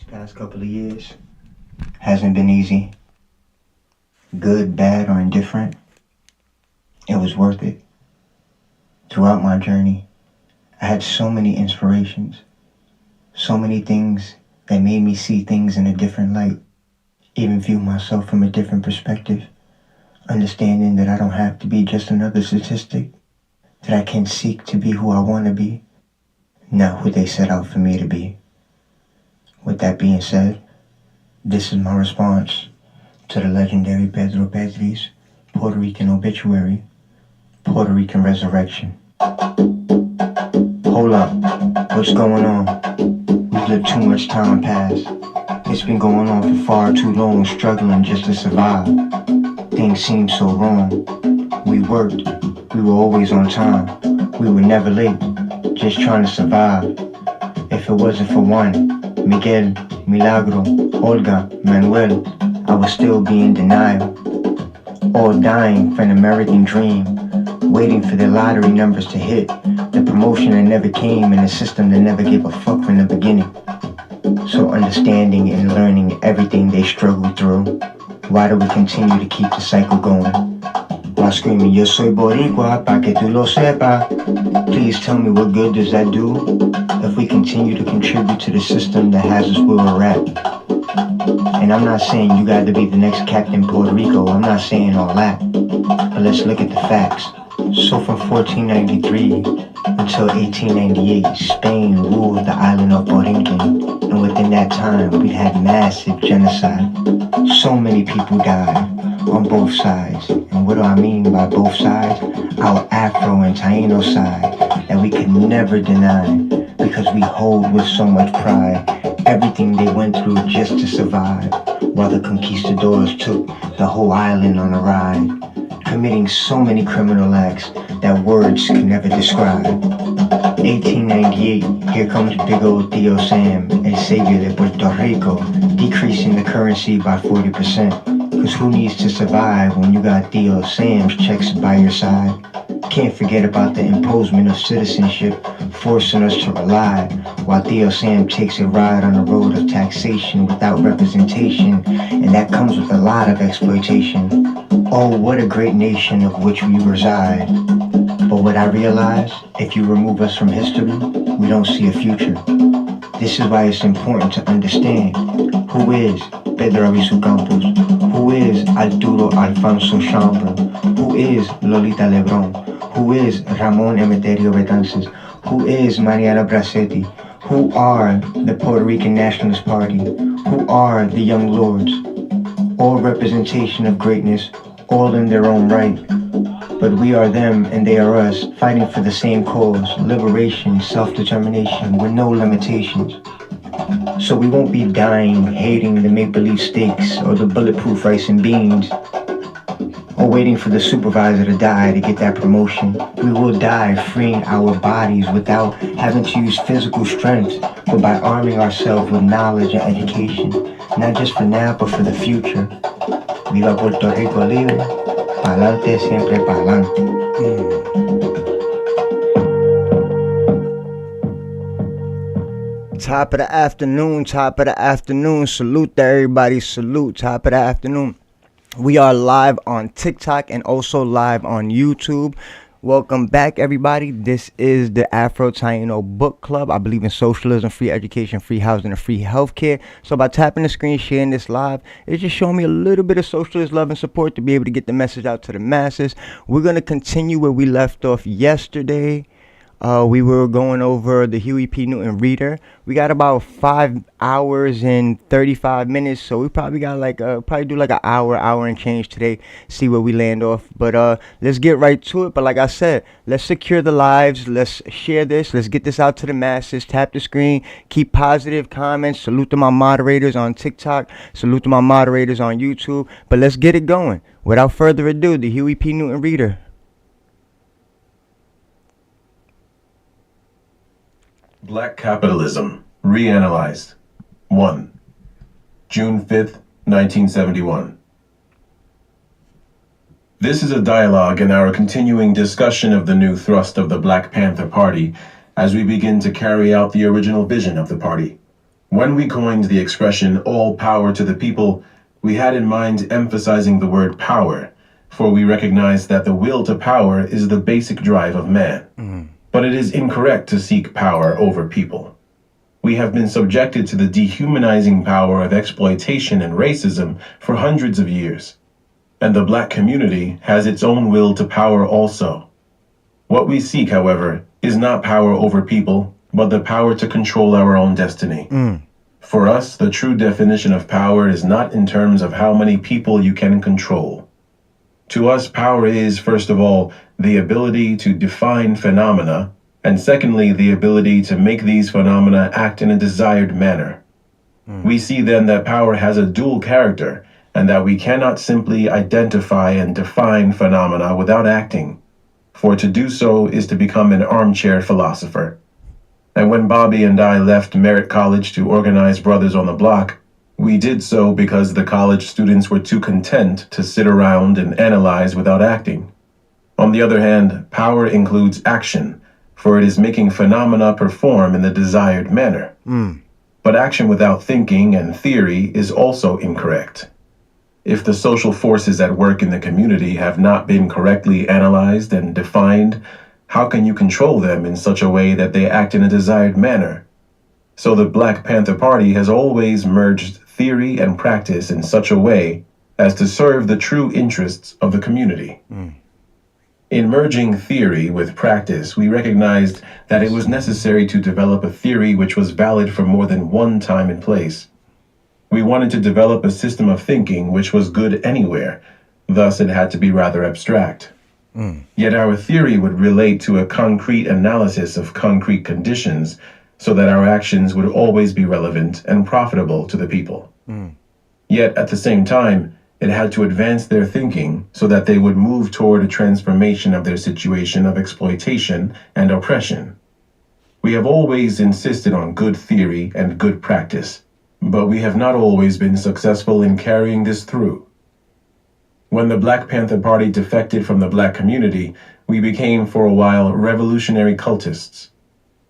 These past couple of years hasn't been easy. Good, bad, or indifferent, it was worth it. Throughout my journey, I had so many inspirations, so many things that made me see things in a different light, even view myself from a different perspective, understanding that I don't have to be just another statistic, that I can seek to be who I want to be, not who they set out for me to be. With that being said, this is my response to the legendary Pedro Pedri's Puerto Rican obituary, Puerto Rican resurrection. Hold up, what's going on? We've let too much time pass. It's been going on for far too long, struggling just to survive. Things seem so wrong. We worked, we were always on time. We were never late, just trying to survive. If it wasn't for Juan, Miguel, Milagro, Olga, Manuel, I would still be in denial. All dying for an American dream, waiting for their lottery numbers to hit, the promotion that never came and a system that never gave a fuck from the beginning. So understanding and learning everything they struggled through, why do we continue to keep the cycle going? While screaming, yo soy boricua, pa que tú lo sepa. Please tell me what good does that do if we continue to contribute to the system that has us where we're at? And I'm not saying you got to be the next Captain Puerto Rico, I'm not saying all that. But let's look at the facts. So from 1493 until 1898, Spain ruled the island of Borinquen, and within that time, we had massive genocide. So many people died on both sides. And what do I mean by both sides? Our Afro and Taino side that we could never deny because we hold with so much pride everything they went through just to survive, while the conquistadors took the whole island on a ride, committing so many criminal acts that words can never describe. 1898, here comes big old Tío Sam, el savior de Puerto Rico, decreasing the currency by 40%. Cause who needs to survive when you got Tío Sam's checks by your side? Can't forget about the imposement of citizenship, forcing us to rely, while Tío Sam takes a ride on the road of taxation without representation, and that comes with a lot of exploitation. Oh, what a great nation of which we reside. But what I realize, if you remove us from history, we don't see a future. This is why it's important to understand who is Pedro Albizu Campos, who is Arturo Alfonso Chambro, who is Lolita Lebron, who is Ramon Emeterio Betances, who is Mariana Bracetti, who are the Puerto Rican Nationalist Party, who are the Young Lords, all representation of greatness, all in their own right. But we are them and they are us, fighting for the same cause, liberation, self-determination, with no limitations. So we won't be dying, hating the make-believe steaks or the bulletproof rice and beans, or waiting for the supervisor to die to get that promotion. We will die freeing our bodies without having to use physical strength, but by arming ourselves with knowledge and education, not just for now, but for the future. Viva Puerto Rico libre, pa'lante siempre pa'lante. Top of the afternoon, salute to everybody, salute, top of the afternoon. We are live on TikTok and also live on YouTube. Welcome back, everybody. This is the AfroTaino Book Club. I believe in socialism, free education, free housing, and free healthcare. So by tapping the screen, sharing this live, it's just showing me a little bit of socialist love and support to be able to get the message out to the masses. We're going to continue where we left off yesterday. We were going over the Huey P. Newton Reader. We got about 5 hours and 35 minutes, so we probably got probably do like an hour and change today, see where we land off. But let's get right to it. But like I said, let's secure the lives, let's share this, let's get this out to the masses. Tap the screen, keep positive comments. Salute to my moderators on TikTok, salute to my moderators on YouTube. But let's get it going. Without further ado, the Huey P. Newton Reader. Black Capitalism, Reanalyzed. 1. June 5th, 1971. This is a dialogue in our continuing discussion of the new thrust of the Black Panther Party as we begin to carry out the original vision of the party. When we coined the expression all power to the people, we had in mind emphasizing the word power, for we recognize that the will to power is the basic drive of man. But it is incorrect to seek power over people. We have been subjected to the dehumanizing power of exploitation and racism for hundreds of years, and the Black community has its own will to power also. What we seek, however, is not power over people, but the power to control our own destiny. For us, the true definition of power is not in terms of how many people you can control. To us, power is, first of all, the ability to define phenomena, and secondly, the ability to make these phenomena act in a desired manner. We see then that power has a dual character, and that we cannot simply identify and define phenomena without acting, for to do so is to become an armchair philosopher. And when Bobby and I left Merritt College to organize Brothers on the Block, we did so because the college students were too content to sit around and analyze without acting. On the other hand, power includes action, for it is making phenomena perform in the desired manner. But action without thinking and theory is also incorrect. If the social forces at work in the community have not been correctly analyzed and defined, how can you control them in such a way that they act in a desired manner? So the Black Panther Party has always merged theory and practice in such a way as to serve the true interests of the community. In merging theory with practice, we recognized that it was necessary to develop a theory which was valid for more than one time and place. We wanted to develop a system of thinking which was good anywhere, thus it had to be rather abstract. Yet our theory would relate to a concrete analysis of concrete conditions so that our actions would always be relevant and profitable to the people. Yet at the same time, it had to advance their thinking so that they would move toward a transformation of their situation of exploitation and oppression. We have always insisted on good theory and good practice, but we have not always been successful in carrying this through. When the Black Panther Party defected from the Black community, we became for a while revolutionary cultists.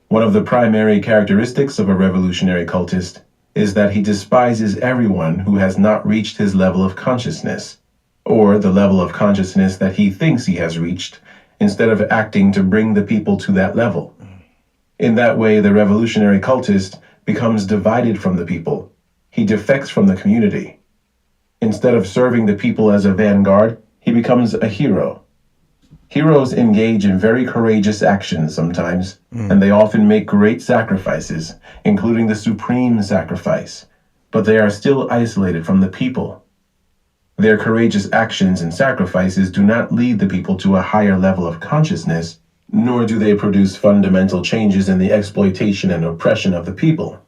One of the primary characteristics of a revolutionary cultist is that he despises everyone who has not reached his level of consciousness, or the level of consciousness that he thinks he has reached, instead of acting to bring the people to that level. In that way, the revolutionary cultist becomes divided from the people. He defects from the community. Instead of serving the people as a vanguard, he becomes a hero. Heroes engage in very courageous actions sometimes, and they often make great sacrifices, including the supreme sacrifice, but they are still isolated from the people. Their courageous actions and sacrifices do not lead the people to a higher level of consciousness, nor do they produce fundamental changes in the exploitation and oppression of the people.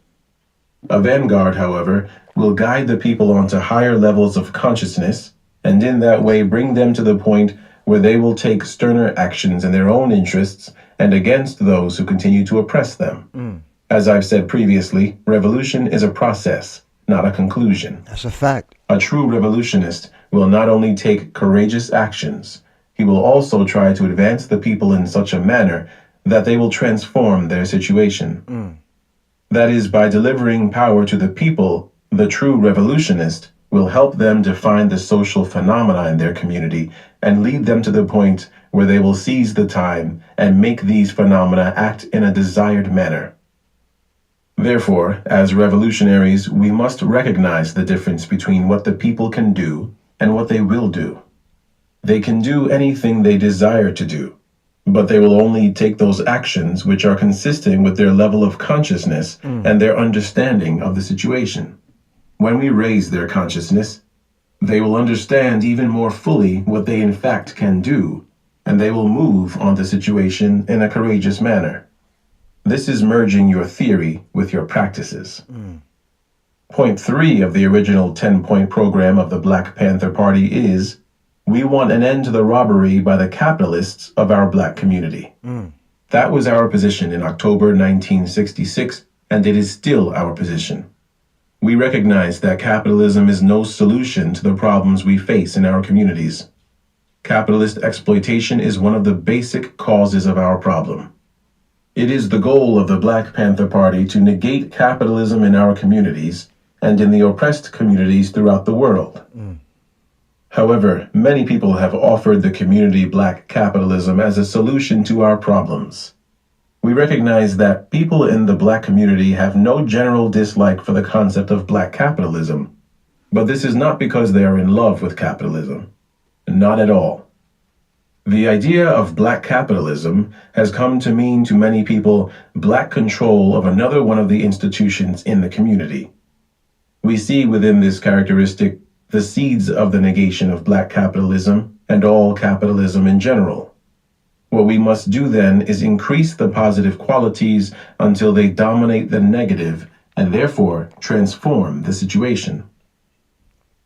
A vanguard, however, will guide the people onto higher levels of consciousness, and in that way bring them to the point where they will take sterner actions in their own interests and against those who continue to oppress them. As I've said previously, revolution is a process, not a conclusion. That's a fact. A true revolutionist will not only take courageous actions, he will also try to advance the people in such a manner that they will transform their situation. That is, by delivering power to the people, the true revolutionist will help them define the social phenomena in their community and lead them to the point where they will seize the time and make these phenomena act in a desired manner. Therefore, as revolutionaries, we must recognize the difference between what the people can do and what they will do. They can do anything they desire to do, but they will only take those actions which are consistent with their level of consciousness and their understanding of the situation. When we raise their consciousness, they will understand even more fully what they in fact can do, and they will move on the situation in a courageous manner. This is merging your theory with your practices. Point 3 of the original 10-point program of the Black Panther Party is, we want an end to the robbery by the capitalists of our Black community. That was our position in October 1966, and it is still our position. We recognize that capitalism is no solution to the problems we face in our communities. Capitalist exploitation is one of the basic causes of our problem. It is the goal of the Black Panther Party to negate capitalism in our communities and in the oppressed communities throughout the world. However, many people have offered the community black capitalism as a solution to our problems. We recognize that people in the black community have no general dislike for the concept of black capitalism, but this is not because they are in love with capitalism. Not at all. The idea of black capitalism has come to mean to many people black control of another one of the institutions in the community. We see within this characteristic the seeds of the negation of black capitalism and all capitalism in general. What we must do then is increase the positive qualities until they dominate the negative and therefore transform the situation.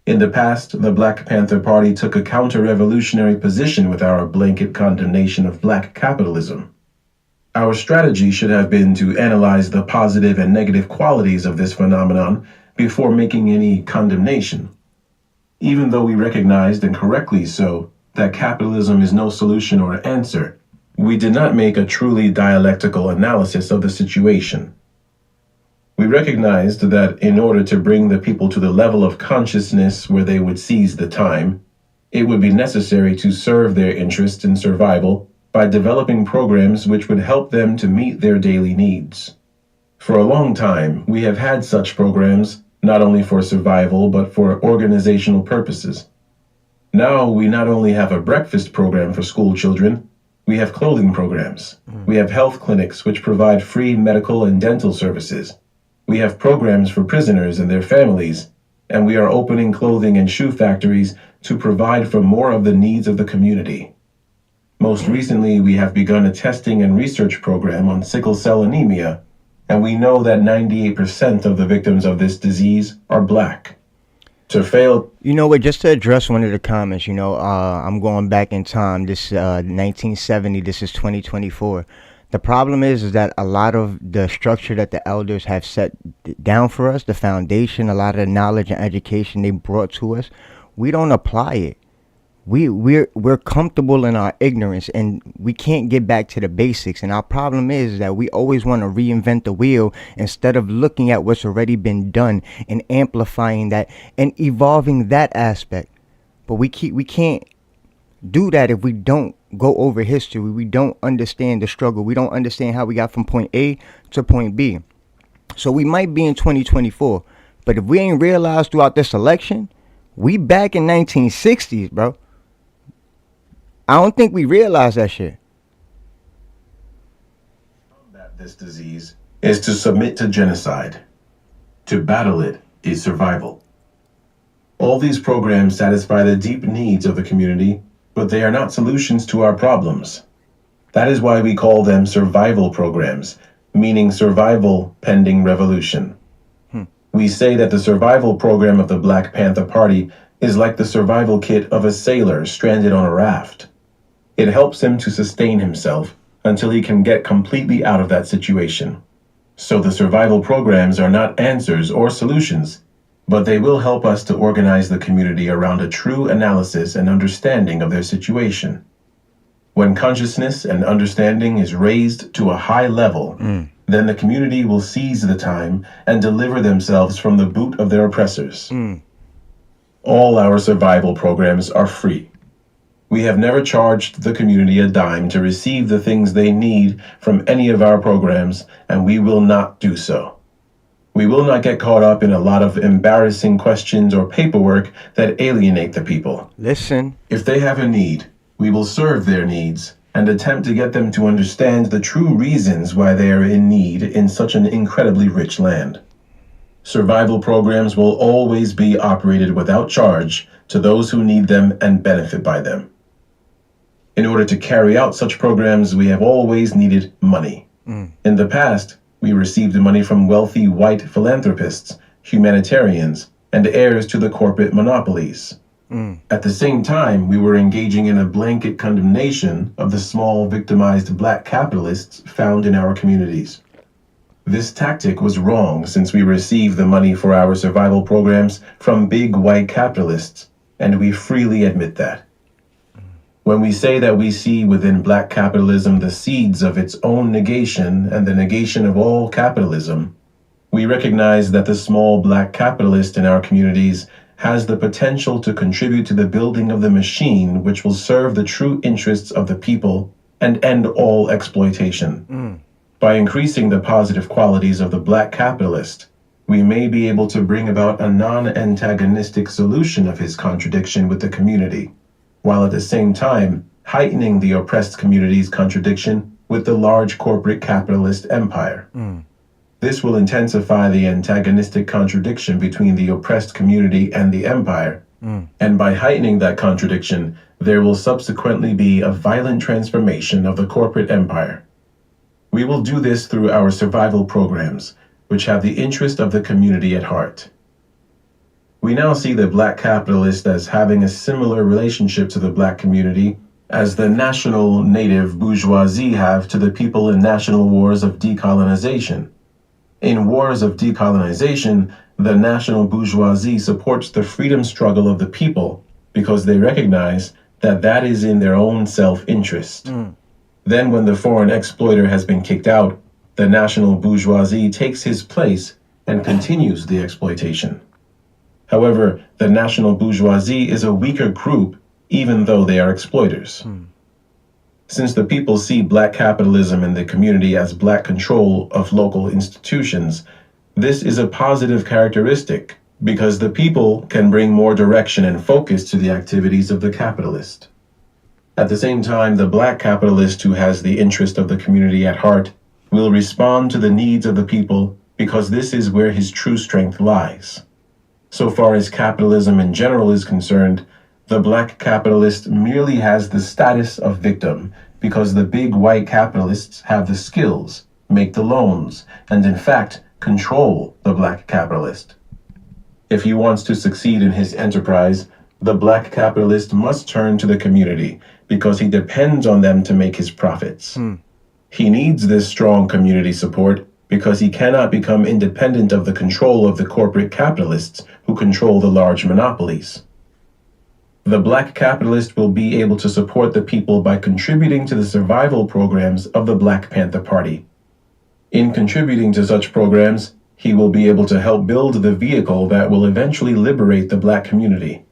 In the past, the Black Panther Party took a counter-revolutionary position with our blanket condemnation of black capitalism. Our strategy should have been to analyze the positive and negative qualities of this phenomenon before making any condemnation. Even though we recognized, and correctly so, that capitalism is no solution or answer, we did not make a truly dialectical analysis of the situation. We recognized that in order to bring the people to the level of consciousness where they would seize the time, it would be necessary to serve their interest in survival by developing programs which would help them to meet their daily needs. For a long time, we have had such programs, not only for survival but for organizational purposes. Now we not only have a breakfast program for school children, we have clothing programs. We have health clinics which provide free medical and dental services. We have programs for prisoners and their families, and we are opening clothing and shoe factories to provide for more of the needs of the community. Most recently, we have begun a testing and research program on sickle cell anemia, and we know that 98% of the victims of this disease are black. To fail... You know what, just to address one of the comments, I'm going back in time. This 1970, this is 2024. The problem is that a lot of the structure that the elders have set down for us, the foundation, a lot of the knowledge and education they brought to us, we don't apply it. We're comfortable in our ignorance, and we can't get back to the basics. And our problem is that we always want to reinvent the wheel instead of looking at what's already been done and amplifying that and evolving that aspect. But we can't do that if we don't go over history. We don't understand the struggle. We don't understand how we got from point A to point B. So we might be in 2024, but if we ain't realized throughout this election, we back in 1960s, bro. I don't think we realize that shit. Combat this disease is to submit to genocide. To battle it is survival. All these programs satisfy the deep needs of the community, but they are not solutions to our problems. That is why we call them survival programs, meaning survival pending revolution. We say that the survival program of the Black Panther Party is like the survival kit of a sailor stranded on a raft. It helps him to sustain himself until he can get completely out of that situation. So the survival programs are not answers or solutions, but they will help us to organize the community around a true analysis and understanding of their situation. When consciousness and understanding is raised to a high level, then the community will seize the time and deliver themselves from the boot of their oppressors. All our survival programs are free. We have never charged the community a dime to receive the things they need from any of our programs, and we will not do so. We will not get caught up in a lot of embarrassing questions or paperwork that alienate the people. Listen. If they have a need, we will serve their needs and attempt to get them to understand the true reasons why they are in need in such an incredibly rich land. Survival programs will always be operated without charge to those who need them and benefit by them. In order to carry out such programs, we have always needed money. In the past, we received money from wealthy white philanthropists, humanitarians, and heirs to the corporate monopolies. At the same time, we were engaging in a blanket condemnation of the small, victimized black capitalists found in our communities. This tactic was wrong since we received the money for our survival programs from big white capitalists, and we freely admit that. When we say that we see within black capitalism the seeds of its own negation and the negation of all capitalism, we recognize that the small black capitalist in our communities has the potential to contribute to the building of the machine which will serve the true interests of the people and end all exploitation. By increasing the positive qualities of the black capitalist, we may be able to bring about a non-antagonistic solution of his contradiction with the community, while at the same time heightening the oppressed community's contradiction with the large corporate capitalist empire. This will intensify the antagonistic contradiction between the oppressed community and the empire, and by heightening that contradiction, there will subsequently be a violent transformation of the corporate empire. We will do this through our survival programs, which have the interest of the community at heart. We now see the black capitalist as having a similar relationship to the black community as the national native bourgeoisie have to the people in national wars of decolonization. In wars of decolonization, the national bourgeoisie supports the freedom struggle of the people because they recognize that that is in their own self-interest. Then when the foreign exploiter has been kicked out, the national bourgeoisie takes his place and continues the exploitation. However, the national bourgeoisie is a weaker group even though they are exploiters. Since the people see black capitalism in the community as black control of local institutions, this is a positive characteristic because the people can bring more direction and focus to the activities of the capitalist. At the same time, the black capitalist who has the interest of the community at heart will respond to the needs of the people because this is where his true strength lies. So far as capitalism in general is concerned, the black capitalist merely has the status of victim because the big white capitalists have the skills, make the loans, and in fact, control the black capitalist. If he wants to succeed in his enterprise, the black capitalist must turn to the community because he depends on them to make his profits. He needs this strong community support because he cannot become independent of the control of the corporate capitalists who control the large monopolies. The black capitalist will be able to support the people by contributing to the survival programs of the Black Panther Party. In contributing to such programs, he will be able to help build the vehicle that will eventually liberate the black community.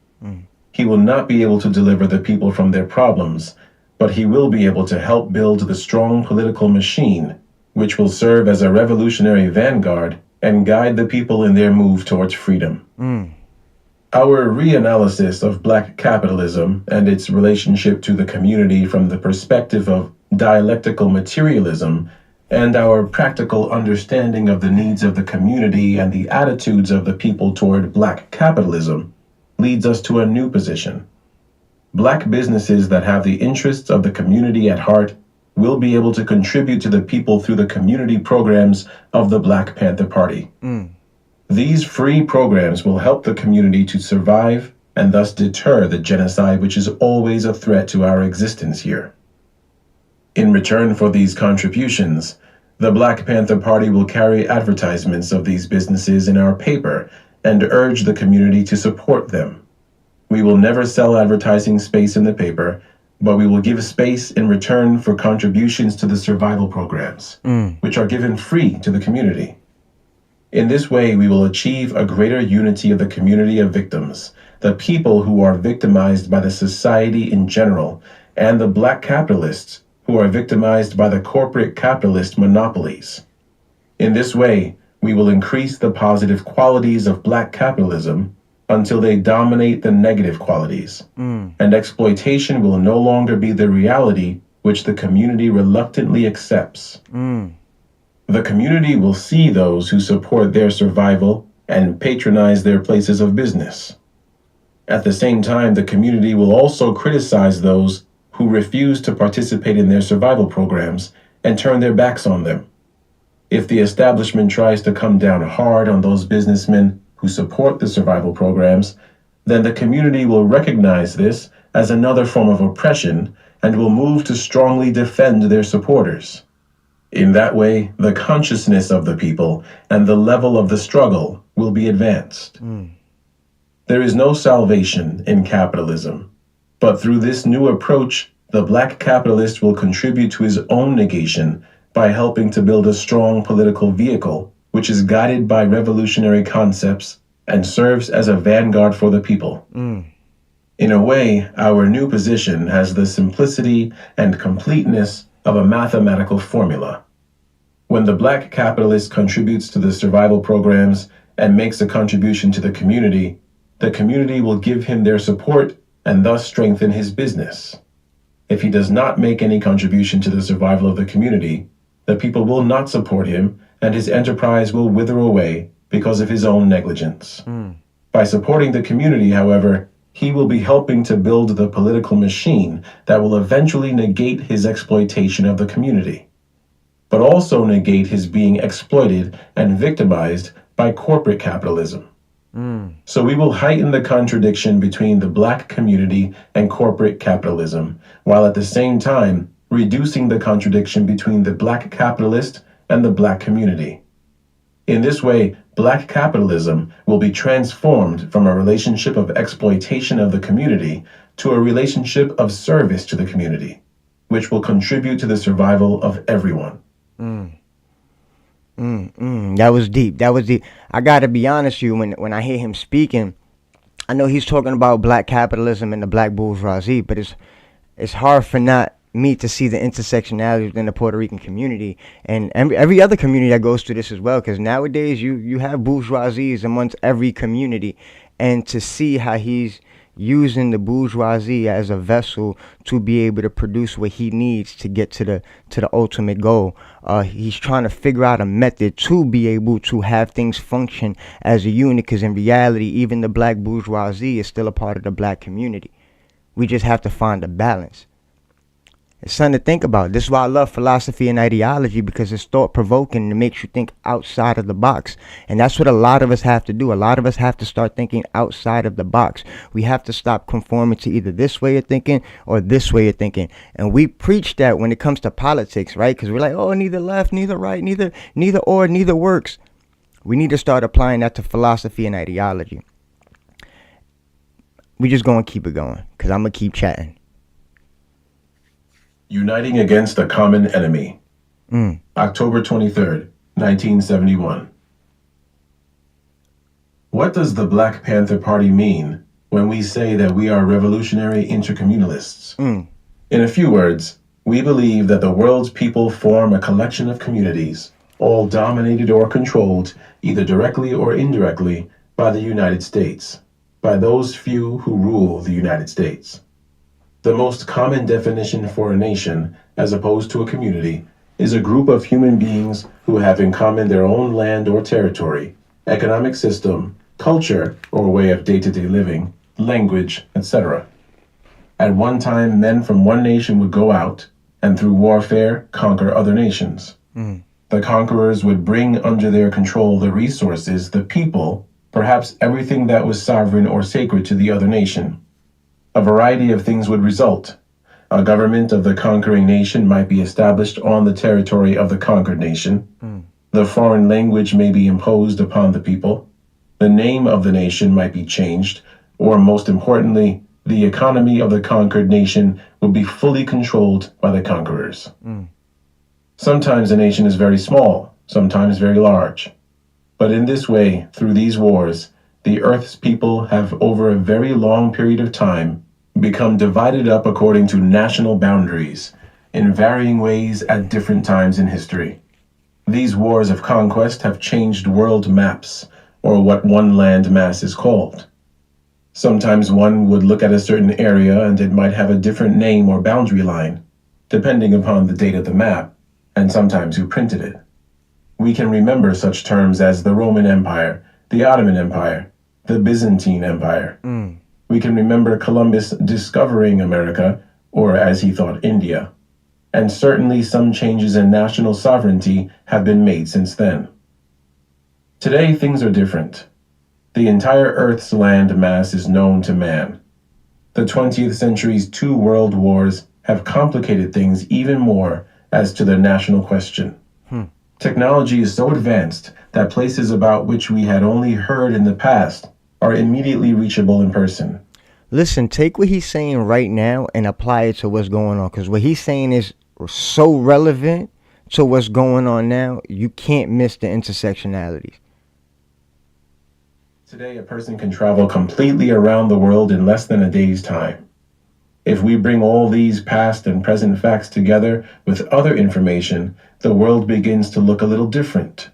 He will not be able to deliver the people from their problems, but he will be able to help build the strong political machine, which will serve as a revolutionary vanguard and guide the people in their move towards freedom. Our reanalysis of black capitalism and its relationship to the community from the perspective of dialectical materialism and our practical understanding of the needs of the community and the attitudes of the people toward black capitalism leads us to a new position. Black businesses that have the interests of the community at heart will be able to contribute to the people through the community programs of the Black Panther Party. These free programs will help the community to survive and thus deter the genocide which is always a threat to our existence here. In return for these contributions, the Black Panther Party will carry advertisements of these businesses in our paper and urge the community to support them. We will never sell advertising space in the paper, but we will give space in return for contributions to the survival programs, which are given free to the community. In this way, we will achieve a greater unity of the community of victims, the people who are victimized by the society in general, and the black capitalists who are victimized by the corporate capitalist monopolies. In this way, we will increase the positive qualities of black capitalism until they dominate the negative qualities, and exploitation will no longer be the reality which the community reluctantly accepts. The community will see those who support their survival and patronize their places of business. At the same time, the community will also criticize those who refuse to participate in their survival programs and turn their backs on them. If the establishment tries to come down hard on those businessmen who support the survival programs, then the community will recognize this as another form of oppression and will move to strongly defend their supporters. In that way, the consciousness of the people and the level of the struggle will be advanced. There is no salvation in capitalism. But through this new approach, the black capitalist will contribute to his own negation by helping to build a strong political vehicle, which is guided by revolutionary concepts and serves as a vanguard for the people. In a way, our new position has the simplicity and completeness of a mathematical formula. When the black capitalist contributes to the survival programs and makes a contribution to the community will give him their support and thus strengthen his business. If he does not make any contribution to the survival of the community, the people will not support him and his enterprise will wither away because of his own negligence. By supporting the community, however, he will be helping to build the political machine that will eventually negate his exploitation of the community, but also negate his being exploited and victimized by corporate capitalism. So we will heighten the contradiction between the black community and corporate capitalism, while at the same time reducing the contradiction between the black capitalist and the black community. In this way, black capitalism will be transformed from a relationship of exploitation of the community to a relationship of service to the community, which will contribute to the survival of everyone. That was deep. I gotta be honest with you, when I hear him speaking, I know he's talking about black capitalism and the black bourgeoisie, but it's hard for not me to see the intersectionality within the Puerto Rican community and every other community that goes through this as well, because nowadays you have bourgeoisies amongst every community, and to see how he's using the bourgeoisie as a vessel to be able to produce what he needs to get to the ultimate goal. He's trying to figure out a method to be able to have things function as a unit, because in reality, even the black bourgeoisie is still a part of the black community. We just have to find a balance. It's something to think about. This is why I love philosophy and ideology, because it's thought-provoking and it makes you think outside of the box. And that's what a lot of us have to do. A lot of us have to start thinking outside of the box. We have to stop conforming to either this way of thinking or this way of thinking. And we preach that when it comes to politics, right? Because we're like, oh, neither left, neither right, neither or, neither works. We need to start applying that to philosophy and ideology. We just going to keep it going, because I'm going to keep chatting. Uniting Against a Common Enemy. October 23rd, 1971. What does the Black Panther Party mean when we say that we are revolutionary intercommunalists? In a few words, we believe that the world's people form a collection of communities, all dominated or controlled, either directly or indirectly, by the United States, by those few who rule the United States. The most common definition for a nation, as opposed to a community, is a group of human beings who have in common their own land or territory, economic system, culture or way of day-to-day living, language, etc. At one time, men from one nation would go out and through warfare conquer other nations. The conquerors would bring under their control the resources, the people, perhaps everything that was sovereign or sacred to the other nation. A variety of things would result. A government of the conquering nation might be established on the territory of the conquered nation. The foreign language may be imposed upon the people. The name of the nation might be changed, or most importantly, the economy of the conquered nation would be fully controlled by the conquerors. Sometimes a nation is very small, sometimes very large. But in this way, through these wars, the Earth's people have over a very long period of time become divided up according to national boundaries in varying ways at different times in history. These wars of conquest have changed world maps, or what one land mass is called. Sometimes one would look at a certain area and it might have a different name or boundary line, depending upon the date of the map, and sometimes who printed it. We can remember such terms as the Roman Empire, the Ottoman Empire, the Byzantine Empire. We can remember Columbus discovering America, or as he thought, India. And certainly some changes in national sovereignty have been made since then. Today, things are different. The entire Earth's land mass is known to man. The 20th century's two world wars have complicated things even more as to the national question. Technology is so advanced that places about which we had only heard in the past are immediately reachable in person. Listen, take what he's saying right now and apply it to what's going on. Because what he's saying is so relevant to what's going on now. You can't miss the intersectionalities. Today, a person can travel completely around the world in less than a day's time. If we bring all these past and present facts together with other information, the world begins to look a little different.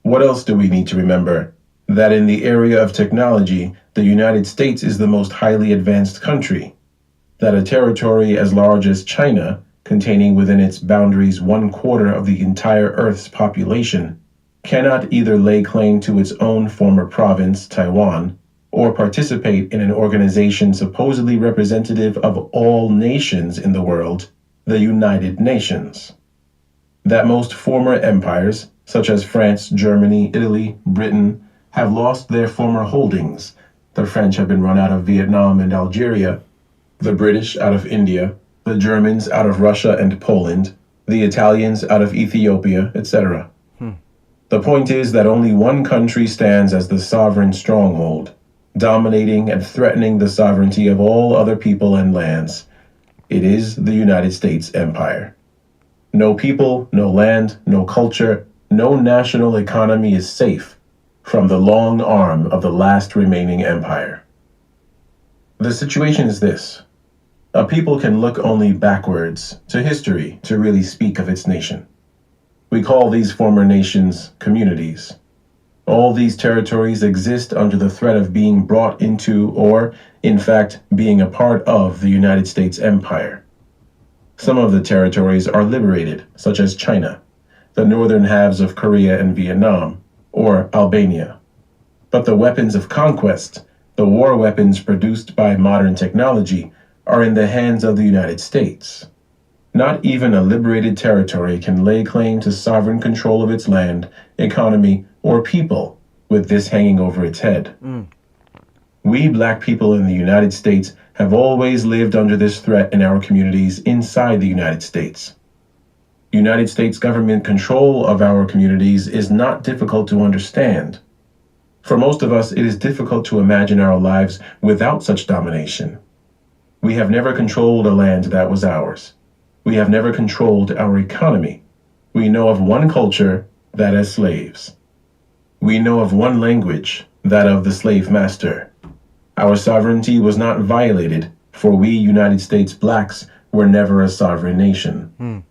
What else do we need to remember? That in the area of technology, the United States is the most highly advanced country. That a territory as large as China, containing within its boundaries 1/4 of the entire Earth's population, cannot either lay claim to its own former province, Taiwan, or participate in an organization supposedly representative of all nations in the world, the United Nations. That most former empires, such as France, Germany, Italy, Britain, have lost their former holdings. The French have been run out of Vietnam and Algeria, the British out of India, the Germans out of Russia and Poland, the Italians out of Ethiopia, etc. The point is that only one country stands as the sovereign stronghold, dominating and threatening the sovereignty of all other people and lands. It is the United States Empire. No people, no land, no culture, no national economy is safe from the long arm of the last remaining empire. The situation is this. A people can look only backwards to history to really speak of its nation. We call these former nations communities. All these territories exist under the threat of being brought into, or, in fact, being a part of the United States Empire. Some of the territories are liberated, such as China, the northern halves of Korea and Vietnam, or Albania. But the weapons of conquest, the war weapons produced by modern technology, are in the hands of the United States. Not even a liberated territory can lay claim to sovereign control of its land, economy, or people with this hanging over its head. We black people in the United States have always lived under this threat in our communities inside the United States. United States government control of our communities is not difficult to understand. For most of us, it is difficult to imagine our lives without such domination. We have never controlled a land that was ours. We have never controlled our economy. We know of one culture, that as slaves. We know of one language, that of the slave master. Our sovereignty was not violated, for we United States blacks were never a sovereign nation.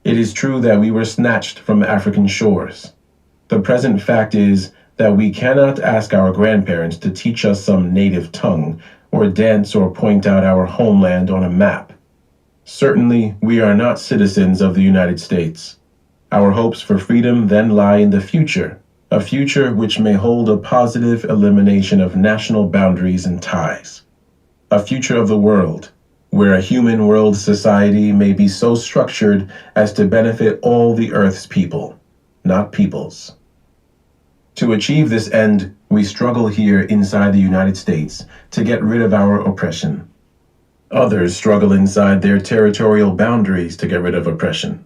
It is true that we were snatched from African shores. The present fact is that we cannot ask our grandparents to teach us some native tongue, or dance or point out our homeland on a map. Certainly, we are not citizens of the United States. Our hopes for freedom then lie in the future, a future which may hold a positive elimination of national boundaries and ties. A future of the world, where a human world society may be so structured as to benefit all the Earth's people, not peoples. To achieve this end, we struggle here inside the United States to get rid of our oppression. Others struggle inside their territorial boundaries to get rid of oppression.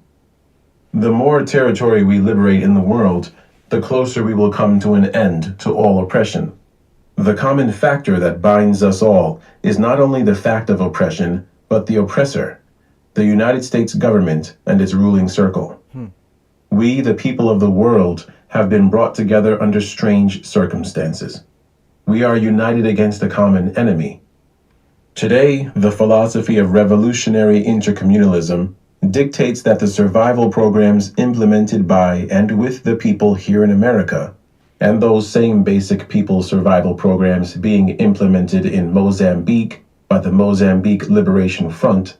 The more territory we liberate in the world, the closer we will come to an end to all oppression. The common factor that binds us all is not only the fact of oppression, but the oppressor, the United States government and its ruling circle. We, the people of the world, have been brought together under strange circumstances. We are united against a common enemy. Today, the philosophy of revolutionary intercommunalism dictates that the survival programs implemented by and with the people here in America, and those same basic people survival programs being implemented in Mozambique by the Mozambique Liberation Front,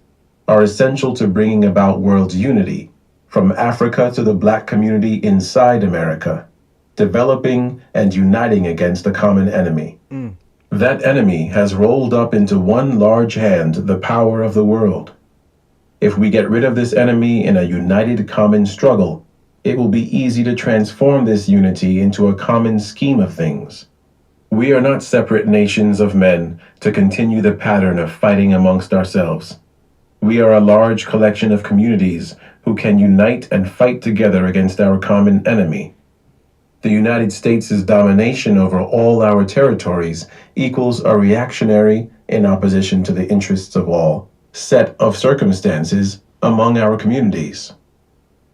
are essential to bringing about world unity, from Africa to the black community inside America, developing and uniting against a common enemy. That enemy has rolled up into one large hand the power of the world. If we get rid of this enemy in a united common struggle, it will be easy to transform this unity into a common scheme of things. We are not separate nations of men to continue the pattern of fighting amongst ourselves. We are a large collection of communities who can unite and fight together against our common enemy. The United States' domination over all our territories equals a reactionary in opposition to the interests of all, set of circumstances among our communities.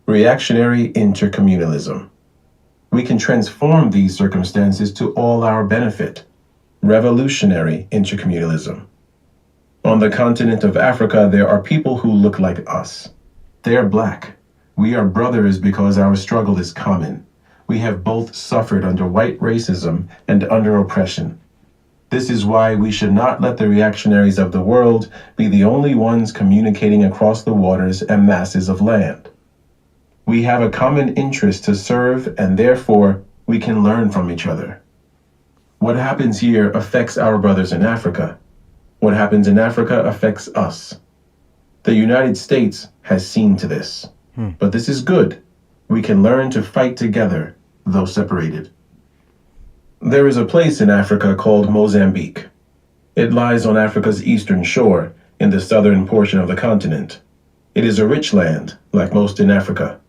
Reactionary intercommunalism. We can transform these circumstances to all our benefit. Revolutionary intercommunalism. On the continent of Africa, there are people who look like us. They are black. We are brothers because our struggle is common. We have both suffered under white racism and under oppression. This is why we should not let the reactionaries of the world be the only ones communicating across the waters and masses of land. We have a common interest to serve, and therefore we can learn from each other. What happens here affects our brothers in Africa. What happens in Africa affects us. The United States has seen to this. But this is good. We can learn to fight together, though separated. There is a place in Africa called Mozambique. It lies on Africa's eastern shore, in the southern portion of the continent. It is a rich land, like most in Africa.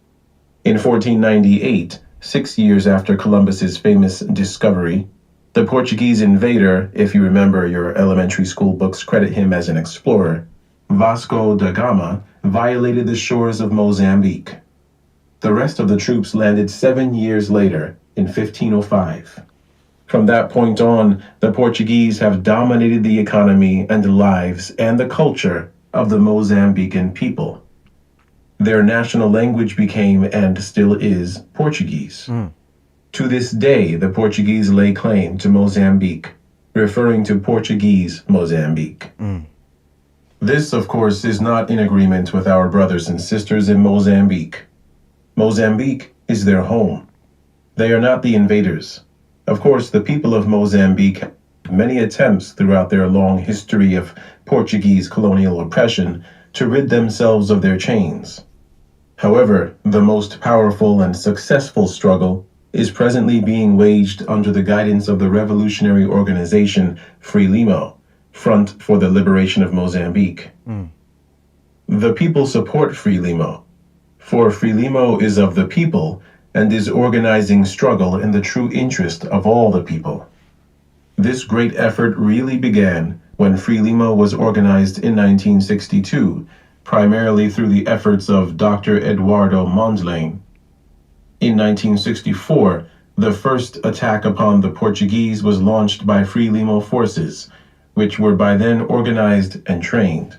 In 1498, 6 years after Columbus's famous discovery, the Portuguese invader, if you remember your elementary school books credit him as an explorer, Vasco da Gama, violated the shores of Mozambique. The rest of the troops landed 7 years later, in 1505. From that point on, the Portuguese have dominated the economy and lives and the culture of the Mozambican people. Their national language became, and still is, Portuguese. To this day, the Portuguese lay claim to Mozambique, referring to Portuguese Mozambique. This, of course, is not in agreement with our brothers and sisters in Mozambique. Mozambique is their home. They are not the invaders. Of course, the people of Mozambique have many attempts throughout their long history of Portuguese colonial oppression to rid themselves of their chains. However, the most powerful and successful struggle is presently being waged under the guidance of the revolutionary organization Frelimo, Front for the Liberation of Mozambique. The people support Frelimo, for Frelimo is of the people and is organizing struggle in the true interest of all the people. This great effort really began when Frelimo was organized in 1962, primarily through the efforts of Dr. Eduardo Mondlane. In 1964, the first attack upon the Portuguese was launched by Frelimo forces, which were by then organized and trained.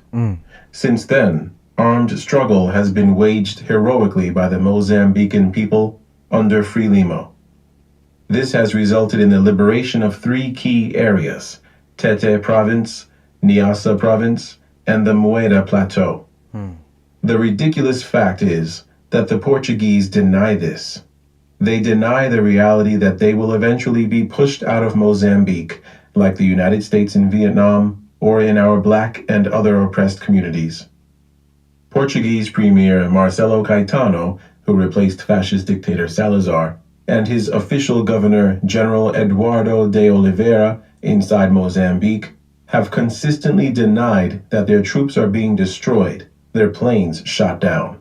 Since then, armed struggle has been waged heroically by the Mozambican people under Frelimo. This has resulted in the liberation of 3 key areas, Tete Province, Niassa Province, and the Mueda Plateau. The ridiculous fact is that the Portuguese deny this. They deny the reality that they will eventually be pushed out of Mozambique, like the United States in Vietnam or in our black and other oppressed communities. Portuguese Premier Marcelo Caetano, who replaced fascist dictator Salazar, and his official governor, General Eduardo de Oliveira, inside Mozambique, have consistently denied that their troops are being destroyed, their planes shot down.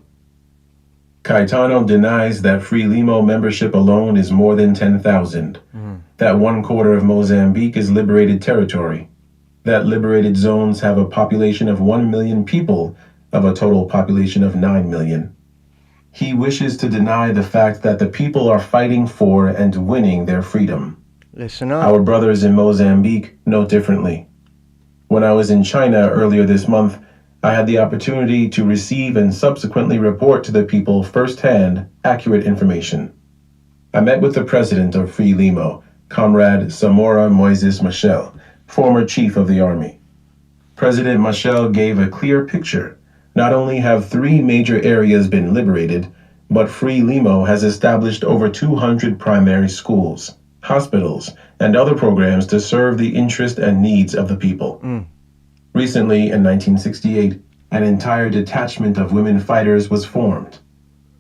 Caetano denies that Frelimo membership alone is more than 10,000, that 1/4 of Mozambique is liberated territory, that liberated zones have a population of 1 million people of a total population of 9 million. He wishes to deny the fact that the people are fighting for and winning their freedom. Listen up. Our brothers in Mozambique know differently. When I was in China earlier this month, I had the opportunity to receive and subsequently report to the people firsthand accurate information. I met with the president of Frelimo, Comrade Samora Moises Machel, former chief of the army. President Machel gave a clear picture. Not only have 3 major areas been liberated, but Frelimo has established over 200 primary schools, hospitals, and other programs to serve the interest and needs of the people. Recently, in 1968, an entire detachment of women fighters was formed.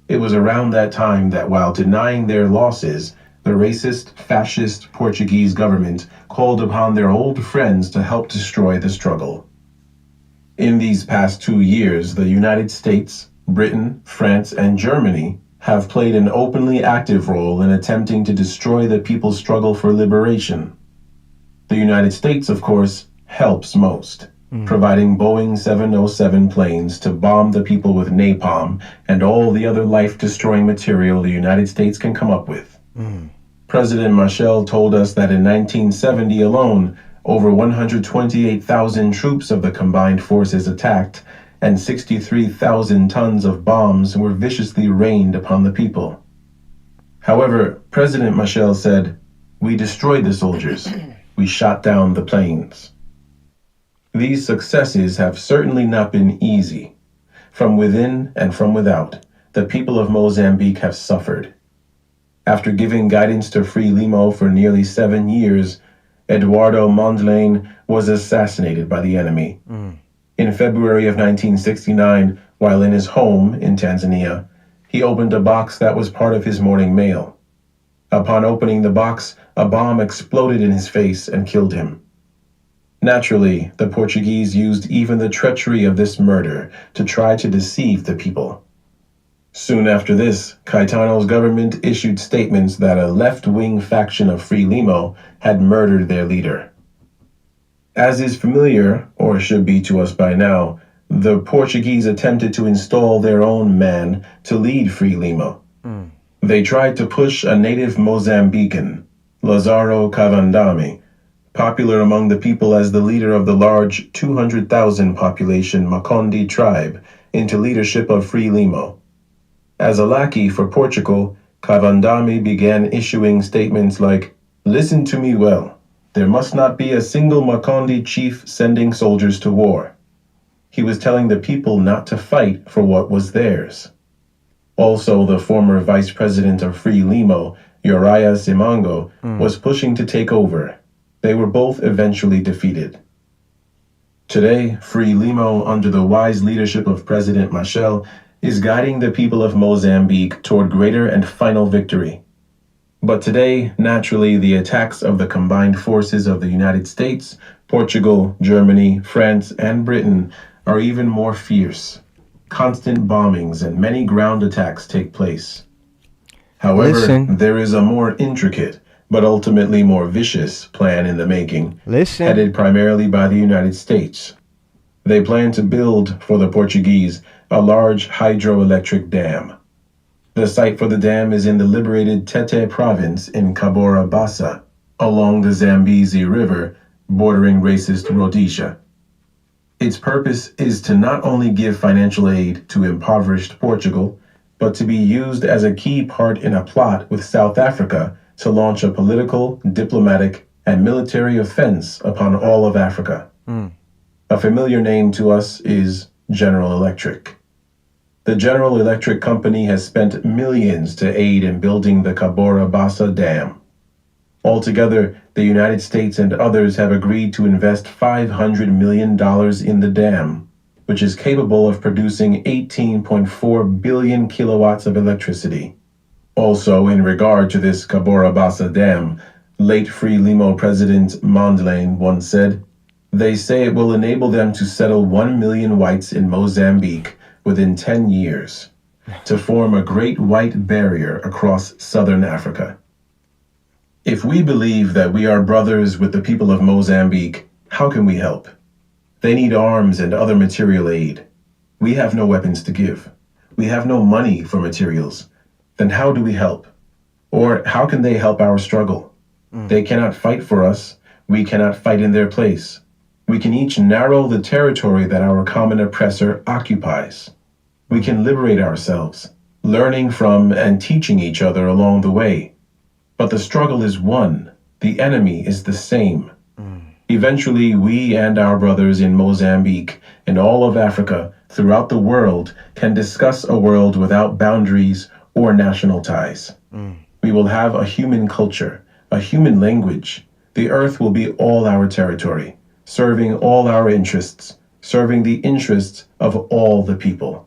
It was around that time that while denying their losses, the racist, fascist Portuguese government called upon their old friends to help destroy the struggle. In these past 2 years, the United States, Britain, France, and Germany have played an openly active role in attempting to destroy the people's struggle for liberation. The United States, of course, helps most, providing Boeing 707 planes to bomb the people with napalm and all the other life-destroying material the United States can come up with. President Machel told us that in 1970 alone, over 128,000 troops of the combined forces attacked, and 63,000 tons of bombs were viciously rained upon the people. However, President Machel said, "We destroyed the soldiers. We shot down the planes." These successes have certainly not been easy. From within and from without, the people of Mozambique have suffered. After giving guidance to Frelimo for nearly 7 years, Eduardo Mondlane was assassinated by the enemy. In February of 1969, while in his home in Tanzania, he opened a box that was part of his morning mail. Upon opening the box, a bomb exploded in his face and killed him. Naturally, the Portuguese used even the treachery of this murder to try to deceive the people. Soon after this, Caetano's government issued statements that a left-wing faction of Frelimo had murdered their leader. As is familiar, or should be to us by now, the Portuguese attempted to install their own man to lead Frelimo. They tried to push a native Mozambican, Lazaro Cavandami, popular among the people as the leader of the large 200,000 population Makonde tribe, into leadership of Frelimo. As a lackey for Portugal, Cavandami began issuing statements like, "Listen to me well. There must not be a single Makonde chief sending soldiers to war." He was telling the people not to fight for what was theirs. Also, the former vice president of Frelimo, Uriah Simango, was pushing to take over. They were both eventually defeated. Today, Frelimo, under the wise leadership of President Machel, is guiding the people of Mozambique toward greater and final victory. But today, naturally, the attacks of the combined forces of the United States, Portugal, Germany, France, and Britain are even more fierce. Constant bombings and many ground attacks take place. However, there is a more intricate, but ultimately more vicious plan in the making, headed primarily by the United States. They plan to build, for the Portuguese, a large hydroelectric dam. The site for the dam is in the liberated Tete province in Cabora Bassa, along the Zambezi River, bordering racist Rhodesia. Its purpose is to not only give financial aid to impoverished Portugal, but to be used as a key part in a plot with South Africa to launch a political, diplomatic, and military offense upon all of Africa. A familiar name to us is General Electric. The General Electric Company has spent millions to aid in building the Cabora Bassa Dam. Altogether, the United States and others have agreed to invest $500 million in the dam, which is capable of producing 18.4 billion kilowatts of electricity. Also, in regard to this Cabora Bassa Dam, late Frelimo President Mondlane once said, "They say it will enable them to settle 1 million whites in Mozambique within 10 years, to form a great white barrier across southern Africa." If we believe that we are brothers with the people of Mozambique, how can we help? They need arms and other material aid. We have no weapons to give. We have no money for materials. Then how do we help? Or how can they help our struggle? They cannot fight for us. We cannot fight in their place. We can each narrow the territory that our common oppressor occupies. We can liberate ourselves, learning from and teaching each other along the way. But the struggle is one. The enemy is the same. Eventually, we and our brothers in Mozambique and all of Africa, throughout the world, can discuss a world without boundaries or national ties. We will have a human culture, a human language. The earth will be all our territory, serving all our interests, serving the interests of all the people.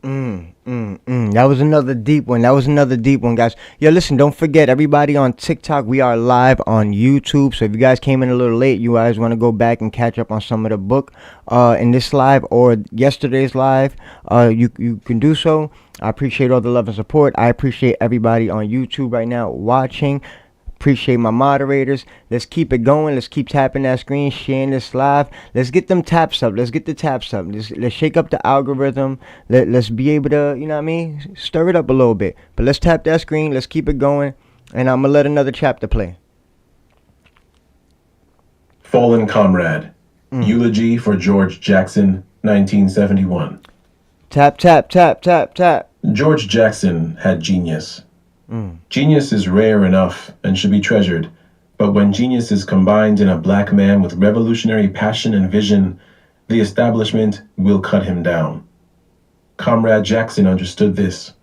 That was another deep one. Guys. Yo, listen, don't forget, everybody on TikTok, we are live on YouTube. So if you guys came in a little late, you guys want to go back and catch up on some of the book in this live or yesterday's live, you can do so. I appreciate all the love and support. I appreciate everybody on YouTube right now watching. Appreciate my moderators. Let's keep it going. Let's keep tapping that screen, sharing this live. Let's get them taps up. Let's get the taps up. Let's shake up the algorithm. Let's be able to, you know what I mean, stir it up a little bit. But let's tap that screen. Let's keep it going. And I'm going to let another chapter play. Fallen Comrade. Eulogy for George Jackson, 1971. Tap, tap, tap, tap, tap. George Jackson had genius. Genius is rare enough and should be treasured, but when genius is combined in a black man with revolutionary passion and vision, the establishment will cut him down. Comrade Jackson understood this.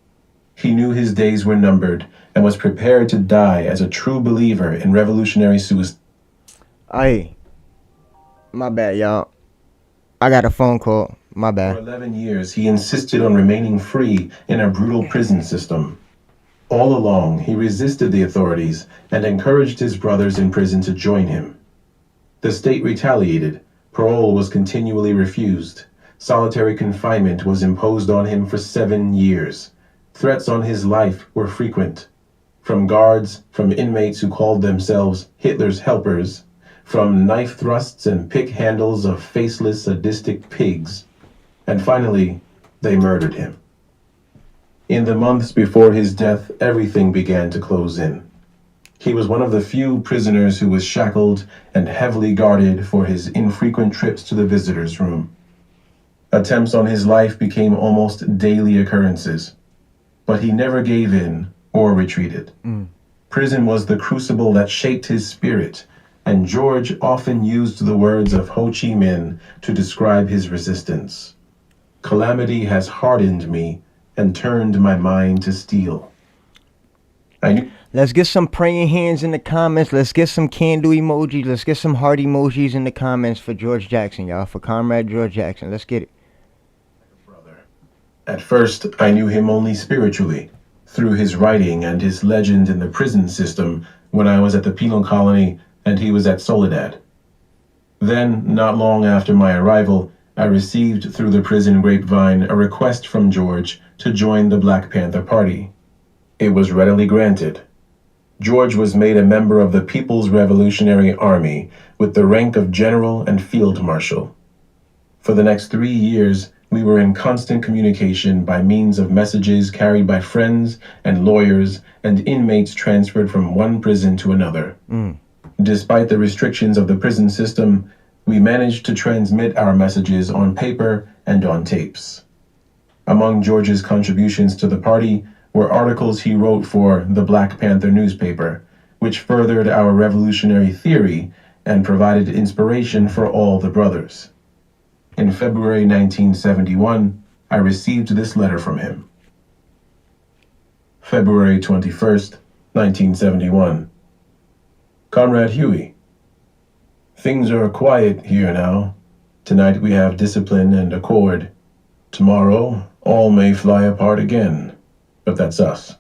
He knew his days were numbered and was prepared to die as a true believer in revolutionary suicide. Aye. My bad, y'all. I got a phone call. My For bad. 11 years, he insisted on remaining free in a brutal prison system. All along, he resisted the authorities and encouraged his brothers in prison to join him. The state retaliated. Parole was continually refused. Solitary confinement was imposed on him for 7 years. Threats on his life were frequent. From guards, from inmates who called themselves Hitler's helpers, from knife thrusts and pick handles of faceless, sadistic pigs. And finally, they murdered him. In the months before his death, everything began to close in. He was one of the few prisoners who was shackled and heavily guarded for his infrequent trips to the visitor's room. Attempts on his life became almost daily occurrences, but he never gave in or retreated. Prison was the crucible that shaped his spirit, and George often used the words of Ho Chi Minh to describe his resistance. Calamity has hardened me and turned my mind to steel. Let's get some praying hands in the comments. Let's get some candle emojis. Let's get some heart emojis in the comments for George Jackson, y'all. For Comrade George Jackson. Let's get it. At first, I knew him only spiritually, through his writing and his legend in the prison system when I was at the penal colony and he was at Soledad. Then, not long after my arrival, I received through the prison grapevine a request from George to join the Black Panther Party. It was readily granted. George was made a member of the People's Revolutionary Army with the rank of General and Field Marshal. For the next 3 years, we were in constant communication by means of messages carried by friends and lawyers and inmates transferred from one prison to another. Despite the restrictions of the prison system, we managed to transmit our messages on paper and on tapes. Among George's contributions to the party were articles he wrote for the Black Panther newspaper, which furthered our revolutionary theory and provided inspiration for all the brothers. In February 1971, I received this letter from him. February 21st, 1971. Comrade Huey, things are quiet here now. Tonight we have discipline and accord. Tomorrow, all may fly apart again, but that's us.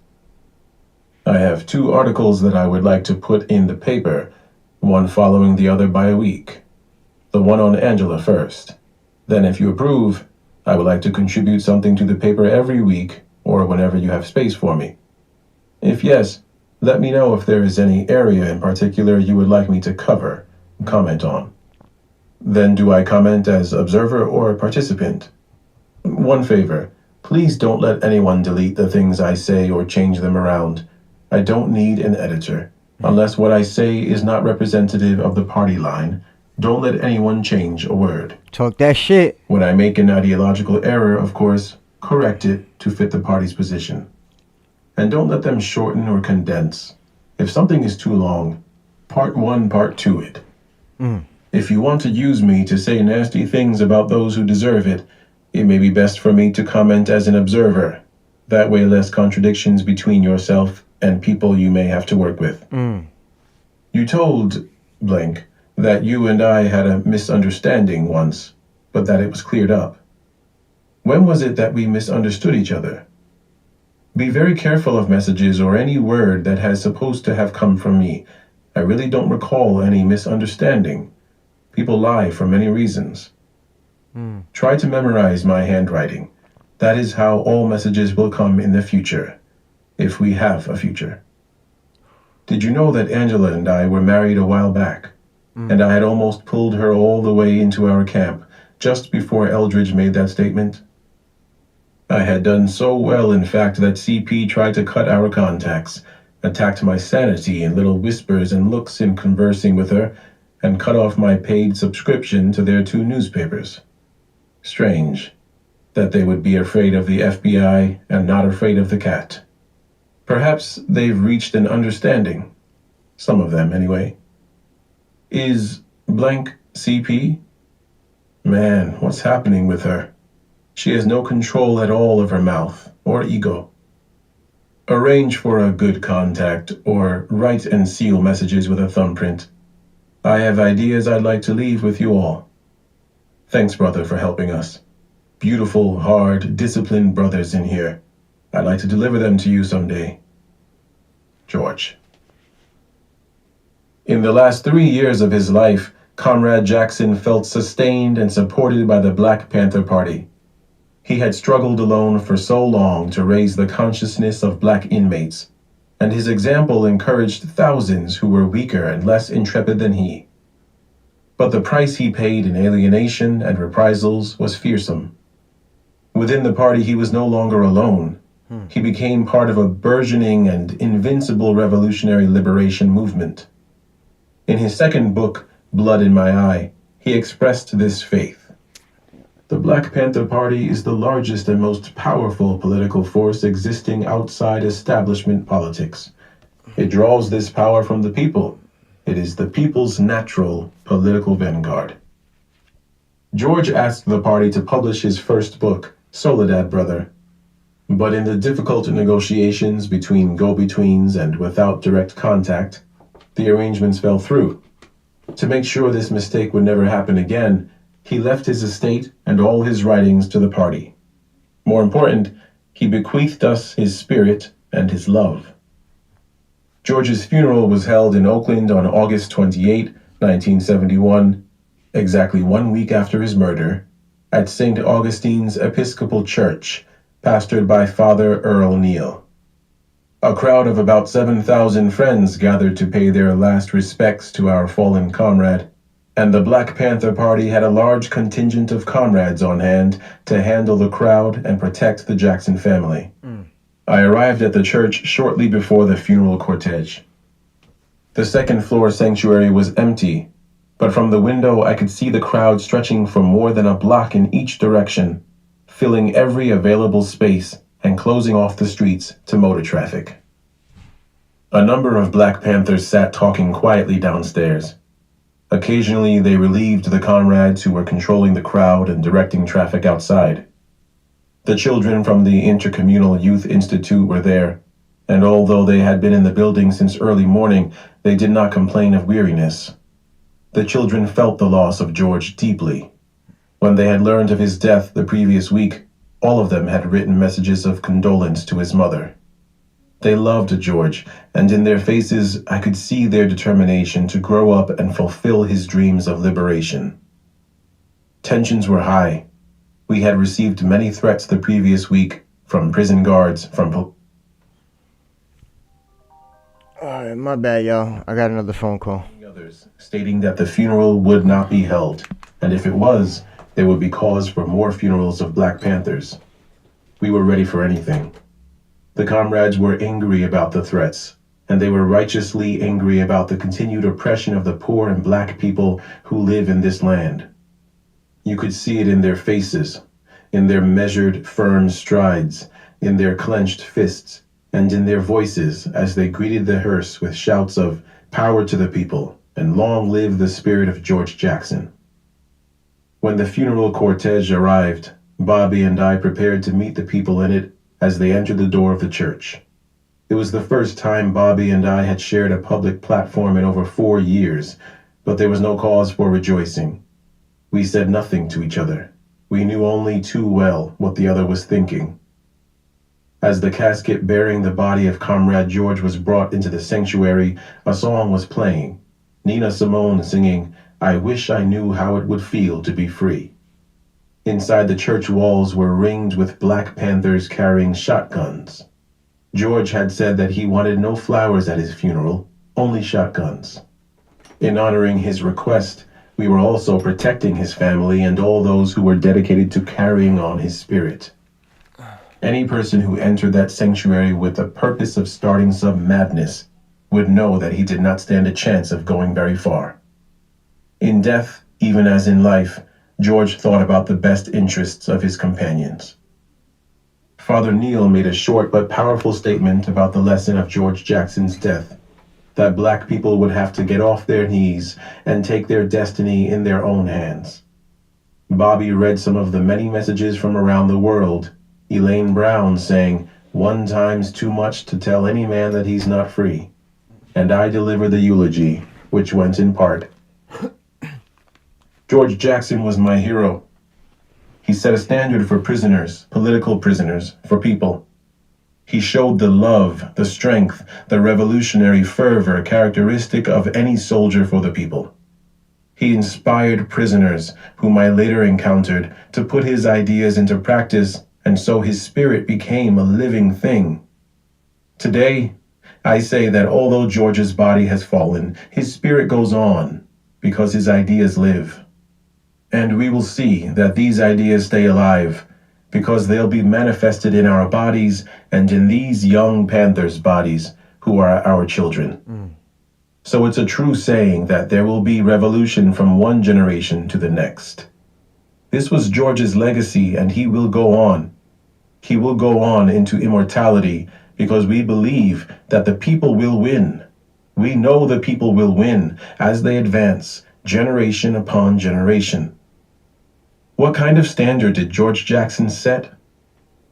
I have 2 articles that I would like to put in the paper, one following the other by a week. The one on Angela first. Then if you approve, I would like to contribute something to the paper every week or whenever you have space for me. If yes, let me know if there is any area in particular you would like me to comment on. Then do I comment as observer or participant? One favor, please don't let anyone delete the things I say or change them around. I don't need an editor. Unless what I say is not representative of the party line, don't let anyone change a word. Talk that shit. When I make an ideological error, of course, correct it to fit the party's position. And don't let them shorten or condense. If something is too long, part 1, part 2 it. If you want to use me to say nasty things about those who deserve it, it may be best for me to comment as an observer. That way less contradictions between yourself and people you may have to work with. You told blank that you and I had a misunderstanding once, but that it was cleared up. When was it that we misunderstood each other? Be very careful of messages or any word that has supposed to have come from me. I really don't recall any misunderstanding. People lie for many reasons. Try to memorize my handwriting. That is how all messages will come in the future, if we have a future. Did you know that Angela and I were married a while back? And I had almost pulled her all the way into our camp just before Eldridge made that statement? I had done so well, in fact, that CP tried to cut our contacts, attacked my sanity in little whispers and looks in conversing with her, and cut off my paid subscription to their 2 newspapers. Strange that they would be afraid of the FBI and not afraid of the cat. Perhaps they've reached an understanding. Some of them, anyway. Is blank CP? Man, what's happening with her? She has no control at all of her mouth or ego. Arrange for a good contact or write and seal messages with a thumbprint. I have ideas I'd like to leave with you all. Thanks, brother, for helping us. Beautiful, hard, disciplined brothers in here. I'd like to deliver them to you someday. George. In the last 3 years of his life, Comrade Jackson felt sustained and supported by the Black Panther Party. He had struggled alone for so long to raise the consciousness of black inmates, and his example encouraged thousands who were weaker and less intrepid than he. But the price he paid in alienation and reprisals was fearsome. Within the party, he was no longer alone. He became part of a burgeoning and invincible revolutionary liberation movement. In his second book, Blood in My Eye, he expressed this faith. The Black Panther Party is the largest and most powerful political force existing outside establishment politics. It draws this power from the people. It is the people's natural political vanguard. George asked the party to publish his first book, Soledad Brother. But in the difficult negotiations between go-betweens and without direct contact, the arrangements fell through. To make sure this mistake would never happen again, he left his estate and all his writings to the party. More important, he bequeathed us his spirit and his love. George's funeral was held in Oakland on August 28, 1971, exactly 1 week after his murder, at St. Augustine's Episcopal Church, pastored by Father Earl Neal. A crowd of about 7,000 friends gathered to pay their last respects to our fallen comrade, and the Black Panther Party had a large contingent of comrades on hand to handle the crowd and protect the Jackson family. I arrived at the church shortly before the funeral cortege. The second-floor sanctuary was empty, but from the window I could see the crowd stretching for more than a block in each direction, filling every available space and closing off the streets to motor traffic. A number of Black Panthers sat talking quietly downstairs. Occasionally, they relieved the comrades who were controlling the crowd and directing traffic outside. The children from the Intercommunal Youth Institute were there, and although they had been in the building since early morning, they did not complain of weariness. The children felt the loss of George deeply. When they had learned of his death the previous week, all of them had written messages of condolence to his mother. They loved George, and in their faces I could see their determination to grow up and fulfill his dreams of liberation. Tensions were high. We had received many threats the previous week from prison guards, Alright, my bad, y'all. I got another phone call. others, stating that the funeral would not be held, and if it was, there would be cause for more funerals of Black Panthers. We were ready for anything. The comrades were angry about the threats, and they were righteously angry about the continued oppression of the poor and black people who live in this land. You could see it in their faces, in their measured, firm strides, in their clenched fists, and in their voices as they greeted the hearse with shouts of "Power to the people," and "Long live the spirit of George Jackson." When the funeral cortege arrived, Bobby and I prepared to meet the people in it as they entered the door of the church. It was the first time Bobby and I had shared a public platform in over 4 years, but there was no cause for rejoicing. We said nothing to each other. We knew only too well what the other was thinking. As the casket bearing the body of Comrade George was brought into the sanctuary, a song was playing, Nina Simone singing, "I wish I knew how it would feel to be free." Inside the church walls were ringed with Black Panthers carrying shotguns. George had said that he wanted no flowers at his funeral, only shotguns. In honoring his request, we were also protecting his family and all those who were dedicated to carrying on his spirit. Any person who entered that sanctuary with the purpose of starting some madness would know that he did not stand a chance of going very far. In death, even as in life, George thought about the best interests of his companions. Father Neil made a short but powerful statement about the lesson of George Jackson's death, that black people would have to get off their knees and take their destiny in their own hands. Bobby read some of the many messages from around the world, Elaine Brown saying, "One time's too much to tell any man that he's not free." And I delivered the eulogy, which went in part. George Jackson was my hero. He set a standard for prisoners, political prisoners, for people. He showed the love, the strength, the revolutionary fervor characteristic of any soldier for the people. He inspired prisoners, whom I later encountered, to put his ideas into practice, and so his spirit became a living thing. Today, I say that although George's body has fallen, his spirit goes on, because his ideas live. And we will see that these ideas stay alive, because they'll be manifested in our bodies and in these young Panthers' bodies, who are our children. So it's a true saying that there will be revolution from one generation to the next. This was George's legacy, and he will go on. He will go on into immortality, because we believe that the people will win. We know the people will win as they advance, generation upon generation. What kind of standard did George Jackson set?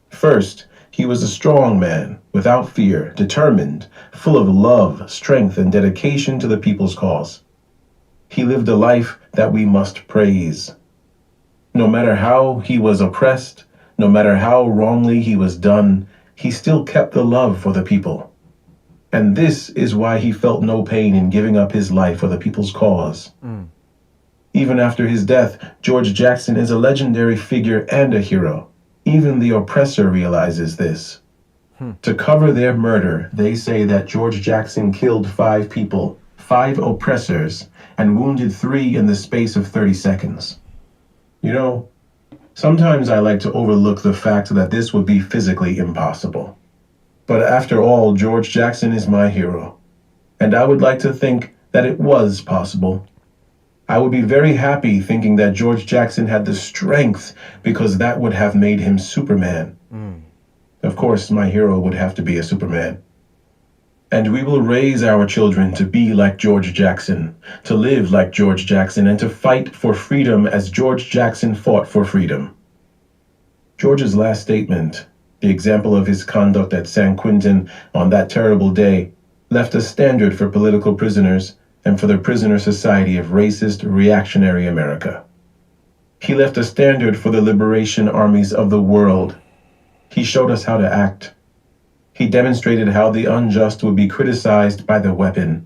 First, he was a strong man, without fear, determined, full of love, strength, and dedication to the people's cause. He lived a life that we must praise. No matter how he was oppressed, no matter how wrongly he was done, he still kept the love for the people. And this is why he felt no pain in giving up his life for the people's cause. Even after his death, George Jackson is a legendary figure and a hero. Even the oppressor realizes this. To cover their murder, they say that George Jackson killed 5 people, 5 oppressors, and wounded 3 in the space of 30 seconds. You know, sometimes I like to overlook the fact that this would be physically impossible. But after all, George Jackson is my hero, and I would like to think that it was possible. I would be very happy thinking that George Jackson had the strength, because that would have made him Superman. Of course, my hero would have to be a Superman. And we will raise our children to be like George Jackson, to live like George Jackson, and to fight for freedom as George Jackson fought for freedom. George's last statement, the example of his conduct at San Quentin on that terrible day, left a standard for political prisoners and for the prisoner society of racist, reactionary America. He left a standard for the liberation armies of the world. He showed us how to act. He demonstrated how the unjust would be criticized by the weapon.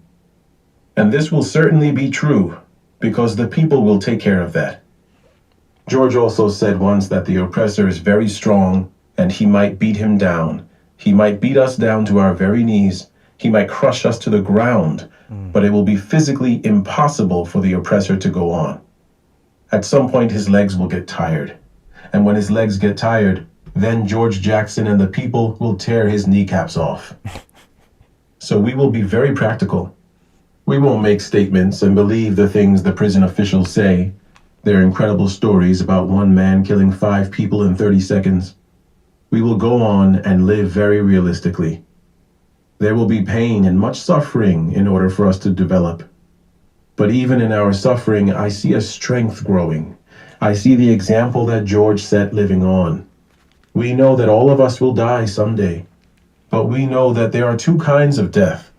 And this will certainly be true, because the people will take care of that. George also said once that the oppressor is very strong, and he might beat him down. He might beat us down to our very knees. He might crush us to the ground, but it will be physically impossible for the oppressor to go on. At some point, his legs will get tired. And when his legs get tired, then George Jackson and the people will tear his kneecaps off. So we will be very practical. We won't make statements and believe the things the prison officials say. Their incredible stories about one man killing 5 people in 30 seconds. We will go on and live very realistically. There will be pain and much suffering in order for us to develop. But even in our suffering, I see a strength growing. I see the example that George set living on. We know that all of us will die someday, but we know that there are 2 kinds of death,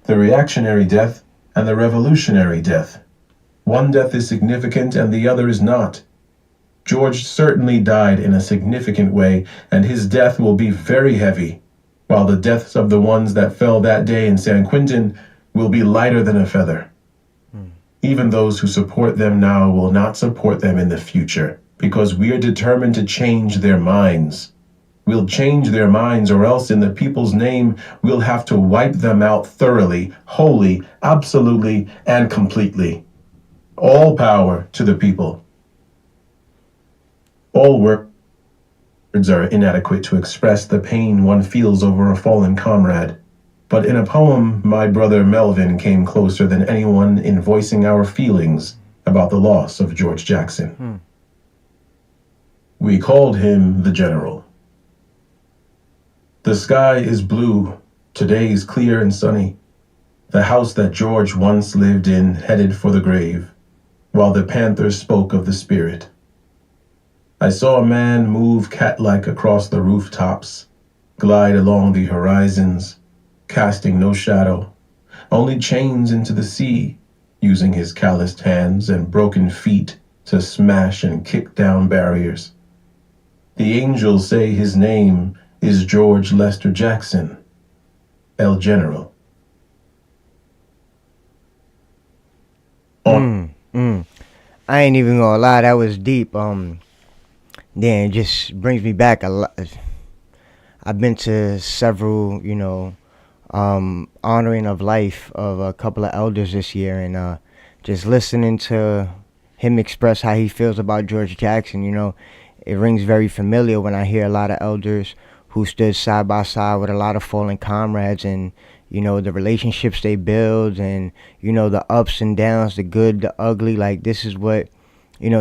the reactionary death and the revolutionary death. One death is significant and the other is not. George certainly died in a significant way, and his death will be very heavy, while the deaths of the ones that fell that day in San Quentin will be lighter than a feather. Even those who support them now will not support them in the future, because we are determined to change their minds. We'll change their minds, or else in the people's name, we'll have to wipe them out thoroughly, wholly, absolutely, and completely. All power to the people. All words are inadequate to express the pain one feels over a fallen comrade. But in a poem, my brother Melvin came closer than anyone in voicing our feelings about the loss of George Jackson. We called him the General. The sky is blue, today's clear and sunny. The house that George once lived in headed for the grave, while the Panthers spoke of the spirit. I saw a man move cat-like across the rooftops, glide along the horizons, casting no shadow, only chains into the sea, using his calloused hands and broken feet to smash and kick down barriers. The angels say his name is George Lester Jackson, El General. I ain't even gonna lie, that was deep. Then it just brings me back a lot. I've been to several, honoring of life of a couple of elders this year, and just listening to him express how he feels about George Jackson, it rings very familiar when I hear a lot of elders who stood side by side with a lot of fallen comrades, and the relationships they build, and the ups and downs, the good, the ugly. Like, this is what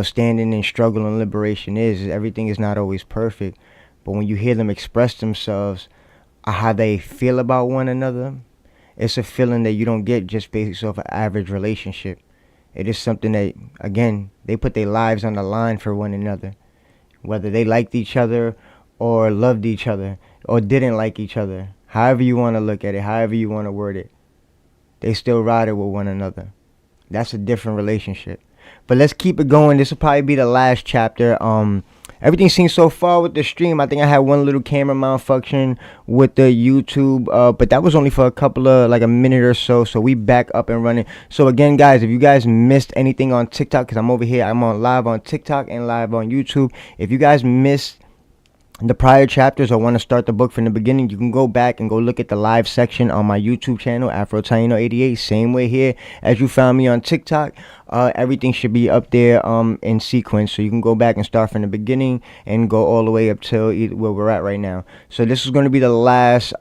standing in struggle and liberation is. Everything is not always perfect, but when you hear them express themselves, how they feel about one another, it's a feeling that you don't get just based off an average relationship. It is something that, again, they put their lives on the line for one another, whether they liked each other or loved each other or didn't like each other. However you want to look at it, however you want to word it, they still ride it with one another. That's a different relationship. But let's keep it going. This will probably be the last chapter. Everything seems so far with the stream. I think I had one little camera malfunction with the YouTube, but that was only for a couple of, like, a minute or so. So we back up and running. So again, guys, if you guys missed anything on TikTok, because I'm over here, I'm on live on TikTok and live on YouTube. If you guys missed the prior chapters or want to start the book from the beginning, you can go back and go look at the live section on my YouTube channel, AfroTaino 88. Same way here as you found me on TikTok. Everything should be up there in sequence, so you can go back and start from the beginning and go all the way up till where we're at right now. So this is going to be the last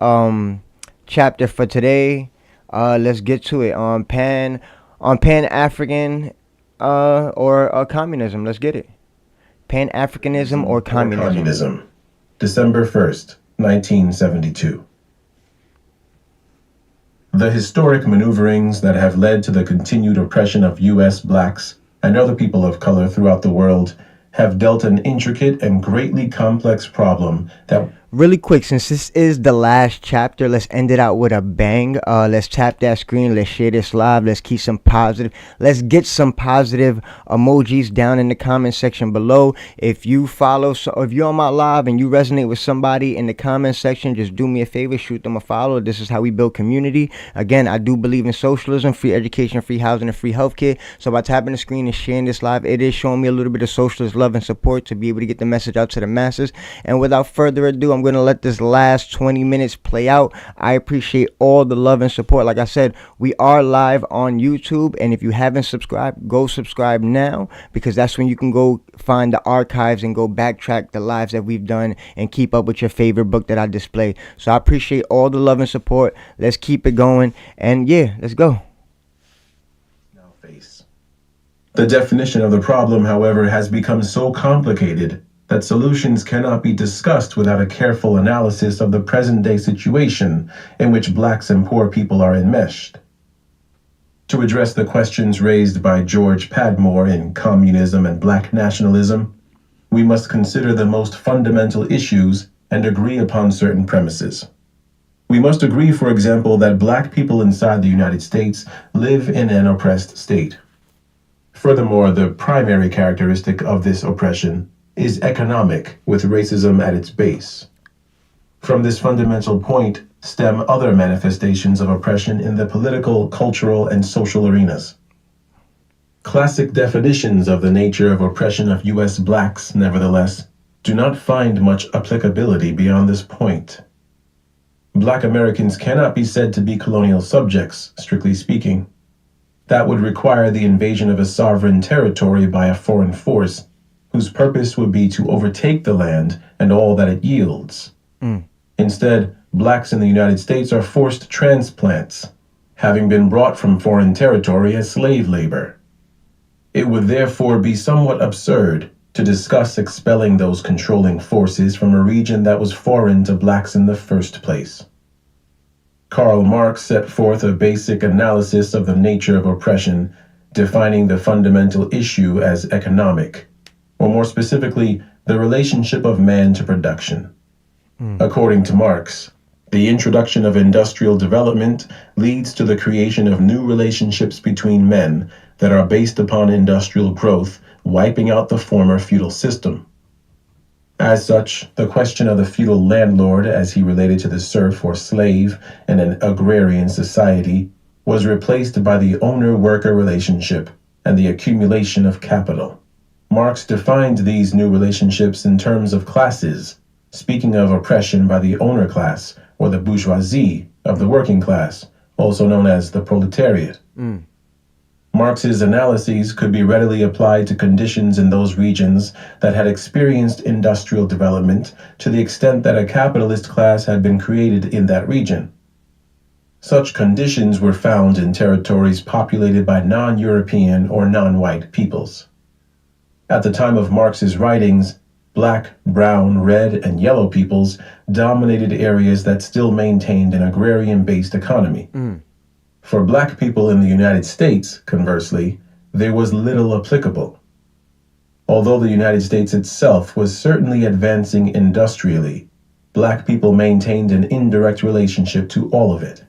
chapter for today. Let's get to it on Pan-African or communism. Let's get it. Pan-Africanism or communism. December 1st, 1972. The historic maneuverings that have led to the continued oppression of U.S. blacks and other people of color throughout the world have dealt an intricate and greatly complex problem that... Really quick, since this is the last chapter, let's end it out with a bang. Let's tap that screen. Let's share this live. Let's keep some positive. Let's get some positive emojis down in the comment section below. If you follow, so if you're on my live and you resonate with somebody in the comment section, just do me a favor, shoot them a follow. This is how we build community. Again, I do believe in socialism, free education, free housing, and free healthcare. So by tapping the screen and sharing this live, it is showing me a little bit of socialist love and support to be able to get the message out to the masses. And without further ado, I'm going to let this last 20 minutes play out. I appreciate all the love and support. Like I said, we are live on YouTube, and if you haven't subscribed, go subscribe now, because that's when you can go find the archives and go backtrack the lives that we've done and keep up with your favorite book that I displayed. So I appreciate all the love and support. Let's keep it going, and yeah, let's go. Now face. The definition of the problem, however, has become so complicated that solutions cannot be discussed without a careful analysis of the present-day situation in which blacks and poor people are enmeshed. To address the questions raised by George Padmore in Communism and Black Nationalism, we must consider the most fundamental issues and agree upon certain premises. We must agree, for example, that black people inside the United States live in an oppressed state. Furthermore, the primary characteristic of this oppression is economic, with racism at its base. From this fundamental point stem other manifestations of oppression in the political, cultural, and social arenas. Classic definitions of the nature of oppression of U.S. blacks, nevertheless, do not find much applicability beyond this point. Black Americans cannot be said to be colonial subjects, strictly speaking. That would require the invasion of a sovereign territory by a foreign force, whose purpose would be to overtake the land and all that it yields. Instead, blacks in the United States are forced transplants, having been brought from foreign territory as slave labor. It would therefore be somewhat absurd to discuss expelling those controlling forces from a region that was foreign to blacks in the first place. Karl Marx set forth a basic analysis of the nature of oppression, defining the fundamental issue as economic, or more specifically, the relationship of man to production. According to Marx, the introduction of industrial development leads to the creation of new relationships between men that are based upon industrial growth, wiping out the former feudal system. As such, the question of the feudal landlord as he related to the serf or slave in an agrarian society was replaced by the owner-worker relationship and the accumulation of capital. Marx defined these new relationships in terms of classes, speaking of oppression by the owner class or the bourgeoisie of the working class, also known as the proletariat. Marx's analyses could be readily applied to conditions in those regions that had experienced industrial development to the extent that a capitalist class had been created in that region. Such conditions were found in territories populated by non-European or non-white peoples. At the time of Marx's writings, black, brown, red, and yellow peoples dominated areas that still maintained an agrarian-based economy. For black people in the United States, conversely, there was little applicable. Although the United States itself was certainly advancing industrially, black people maintained an indirect relationship to all of it.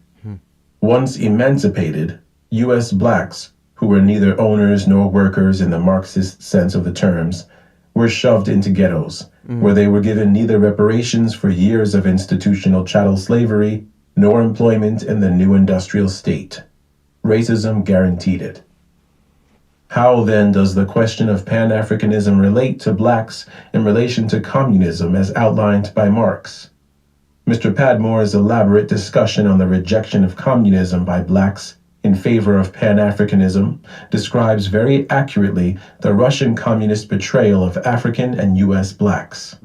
Once emancipated, U.S. blacks, who were neither owners nor workers in the Marxist sense of the terms, were shoved into ghettos, where they were given neither reparations for years of institutional chattel slavery nor employment in the new industrial state. Racism guaranteed it. How then does the question of Pan-Africanism relate to blacks in relation to communism as outlined by Marx? Mr. Padmore's elaborate discussion on the rejection of communism by blacks in favor of Pan-Africanism describes very accurately the Russian communist betrayal of African and U.S. blacks.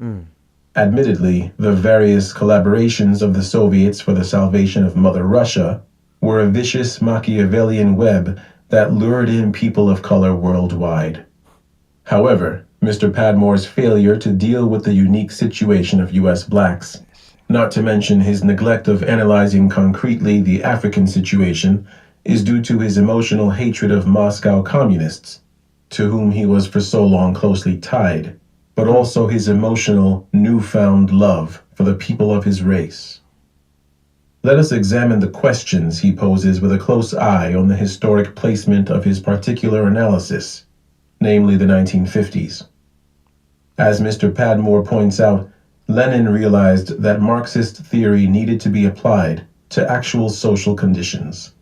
Admittedly, the various collaborations of the Soviets for the salvation of Mother Russia were a vicious Machiavellian web that lured in people of color worldwide. However, Mr. Padmore's failure to deal with the unique situation of U.S. blacks, not to mention his neglect of analyzing concretely the African situation, is due to his emotional hatred of Moscow communists, to whom he was for so long closely tied, but also his emotional, newfound love for the people of his race. Let us examine the questions he poses with a close eye on the historic placement of his particular analysis, namely the 1950s. As Mr. Padmore points out, Lenin realized that Marxist theory needed to be applied to actual social conditions.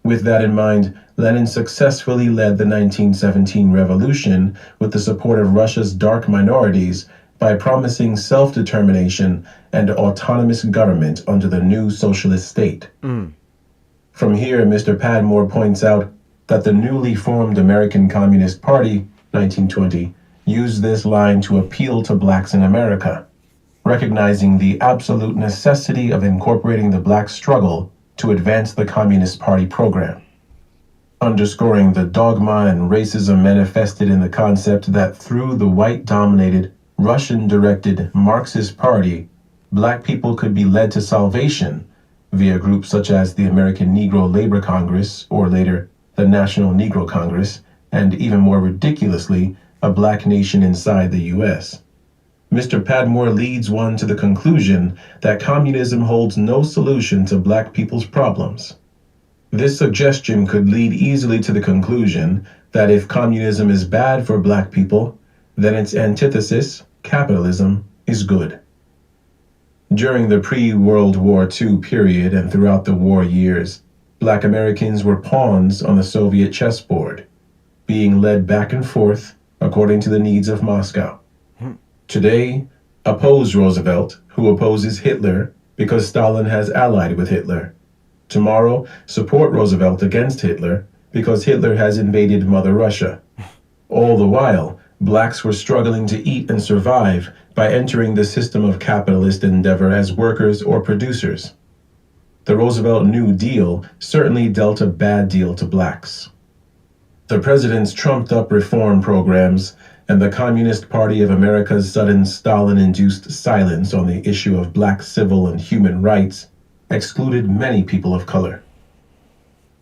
With that in mind, Lenin successfully led the 1917 revolution with the support of Russia's dark minorities by promising self-determination and autonomous government under the new socialist state. From here, Mr. Padmore points out that the newly formed American Communist Party, 1920, used this line to appeal to blacks in America, recognizing the absolute necessity of incorporating the black struggle to advance the Communist Party program, underscoring the dogma and racism manifested in the concept that through the white-dominated, Russian-directed Marxist Party, black people could be led to salvation via groups such as the American Negro Labor Congress, or later, the National Negro Congress, and even more ridiculously, a black nation inside the U.S. Mr. Padmore leads one to the conclusion that communism holds no solution to black people's problems. This suggestion could lead easily to the conclusion that if communism is bad for black people, then its antithesis, capitalism, is good. During the pre-World War II period and throughout the war years, black Americans were pawns on the Soviet chessboard, being led back and forth according to the needs of Moscow. Today, oppose Roosevelt, who opposes Hitler because Stalin has allied with Hitler. Tomorrow, support Roosevelt against Hitler because Hitler has invaded Mother Russia. All the while, blacks were struggling to eat and survive by entering the system of capitalist endeavor as workers or producers. The Roosevelt New Deal certainly dealt a bad deal to blacks. The president's trumped-up reform programs and the Communist Party of America's sudden Stalin-induced silence on the issue of black civil and human rights excluded many people of color.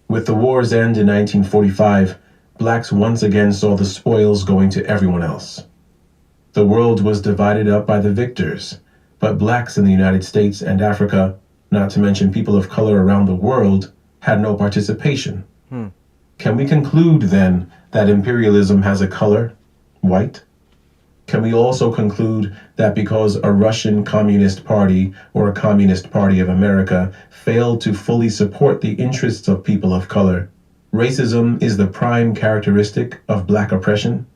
With the war's end in 1945, blacks once again saw the spoils going to everyone else. The world was divided up by the victors, but blacks in the United States and Africa, not to mention people of color around the world, had no participation. Can we conclude, then, that imperialism has a color, white? Can we also conclude that because a Russian Communist Party or a Communist Party of America failed to fully support the interests of people of color, racism is the prime characteristic of black oppression?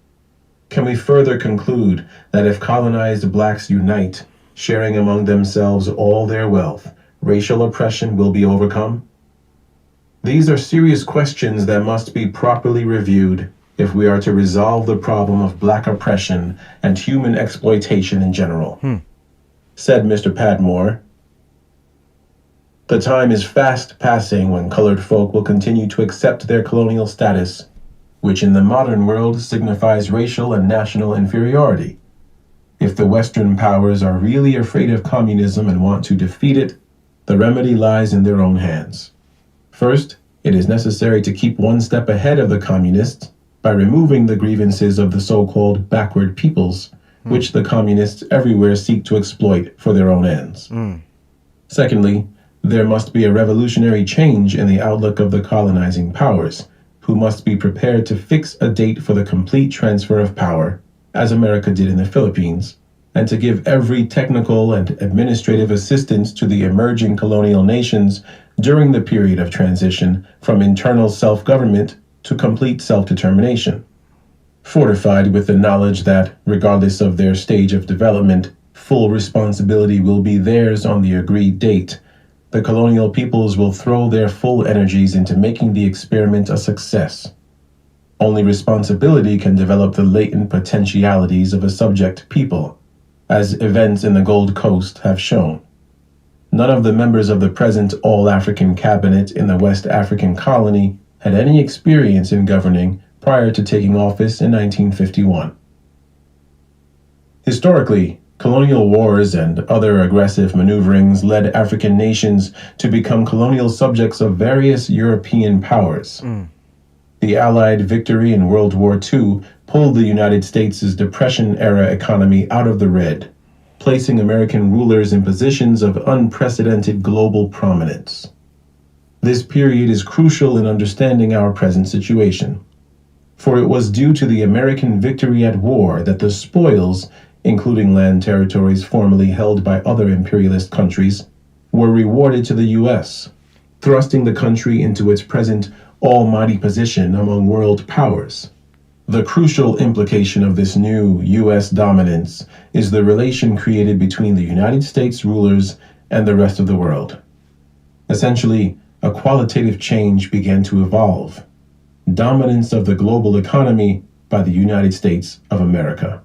Can we further conclude that if colonized blacks unite, sharing among themselves all their wealth, racial oppression will be overcome? These are serious questions that must be properly reviewed if we are to resolve the problem of black oppression and human exploitation in general. Said Mr. Padmore, "The time is fast passing when colored folk will continue to accept their colonial status, which in the modern world signifies racial and national inferiority. If the Western powers are really afraid of communism and want to defeat it, the remedy lies in their own hands. First, it is necessary to keep one step ahead of the communists by removing the grievances of the so-called backward peoples, which the communists everywhere seek to exploit for their own ends. Secondly, there must be a revolutionary change in the outlook of the colonizing powers, who must be prepared to fix a date for the complete transfer of power, as America did in the Philippines, and to give every technical and administrative assistance to the emerging colonial nations during the period of transition from internal self-government to complete self-determination, fortified with the knowledge that, regardless of their stage of development, full responsibility will be theirs on the agreed date. The colonial peoples will throw their full energies into making the experiment a success. Only responsibility can develop the latent potentialities of a subject people, as events in the Gold Coast have shown. None of the members of the present All-African Cabinet in the West African colony had any experience in governing prior to taking office in 1951. Historically, colonial wars and other aggressive maneuverings led African nations to become colonial subjects of various European powers. The Allied victory in World War II pulled the United States' Depression-era economy out of the red, placing American rulers in positions of unprecedented global prominence. This period is crucial in understanding our present situation, for it was due to the American victory at war that the spoils, including land territories formerly held by other imperialist countries, were rewarded to the U.S., thrusting the country into its present almighty position among world powers. The crucial implication of this new U.S. dominance is the relation created between the United States rulers and the rest of the world. Essentially, a qualitative change began to evolve. Dominance of the global economy by the United States of America.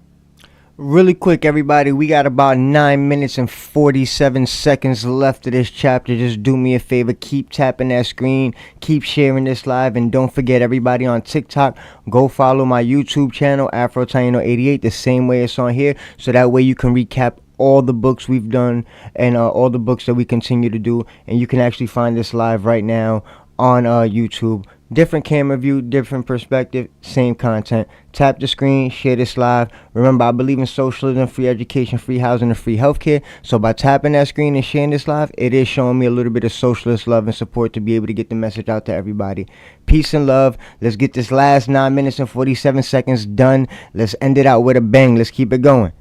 Really quick, everybody, we got about 9 minutes and 47 seconds left of this chapter. Just do me a favor, keep tapping that screen, keep sharing this live, and don't forget, everybody on TikTok, go follow my YouTube channel, AfroTaino88, the same way it's on here, so that way you can recap all the books we've done and all the books that we continue to do, and you can actually find this live right now on YouTube. Different camera view, different perspective, same content. Tap the screen, share this live. Remember, I believe in socialism, free education, free housing, and free healthcare. So by tapping that screen and sharing this live, it is showing me a little bit of socialist love and support to be able to get the message out to everybody. Peace and love. Let's get this last 9 minutes and 47 seconds done. Let's end it out with a bang. Let's keep it going.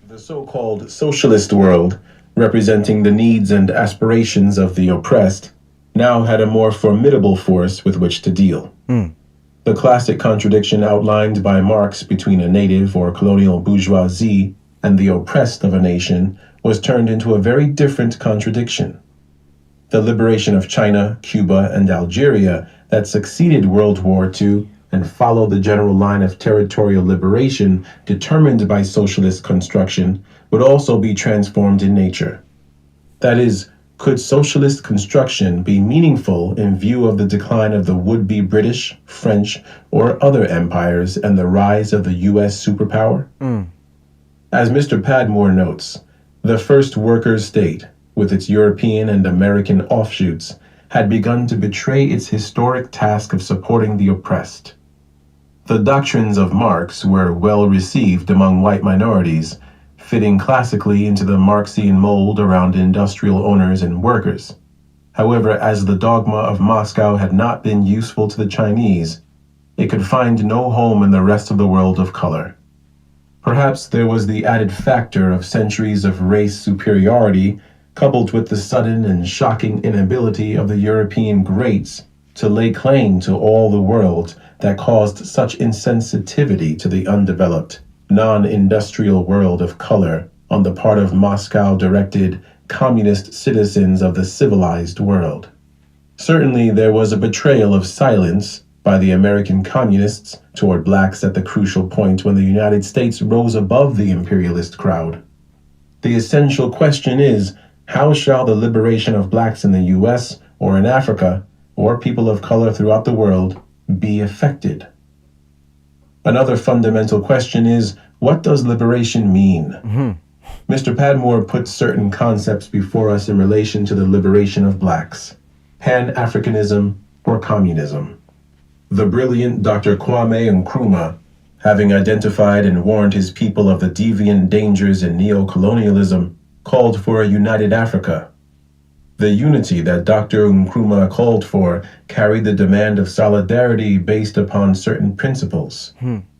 The so-called socialist world, representing the needs and aspirations of the oppressed, now had a more formidable force with which to deal. The classic contradiction outlined by Marx between a native or colonial bourgeoisie and the oppressed of a nation was turned into a very different contradiction. The liberation of China, Cuba, and Algeria that succeeded World War II and followed the general line of territorial liberation determined by socialist construction would also be transformed in nature. That is, could socialist construction be meaningful in view of the decline of the would-be British, French, or other empires and the rise of the U.S. superpower? As Mr. Padmore notes, the first workers' state, with its European and American offshoots, had begun to betray its historic task of supporting the oppressed. The doctrines of Marx were well received among white minorities, fitting classically into the Marxian mold around industrial owners and workers. However, as the dogma of Moscow had not been useful to the Chinese, it could find no home in the rest of the world of color. Perhaps there was the added factor of centuries of race superiority, coupled with the sudden and shocking inability of the European greats to lay claim to all the world, that caused such insensitivity to the undeveloped, non-industrial world of color on the part of Moscow-directed communist citizens of the civilized world. Certainly there was a betrayal of silence by the American communists toward blacks at the crucial point when the United States rose above the imperialist crowd. The essential question is, how shall the liberation of blacks in the U.S. or in Africa, or people of color throughout the world, be affected? Another fundamental question is, what does liberation mean? Mr. Padmore puts certain concepts before us in relation to the liberation of blacks: Pan-Africanism or communism. The brilliant Dr. Kwame Nkrumah, having identified and warned his people of the deviant dangers in neo-colonialism, called for a united Africa. The unity that Dr. Nkrumah called for carried the demand of solidarity based upon certain principles,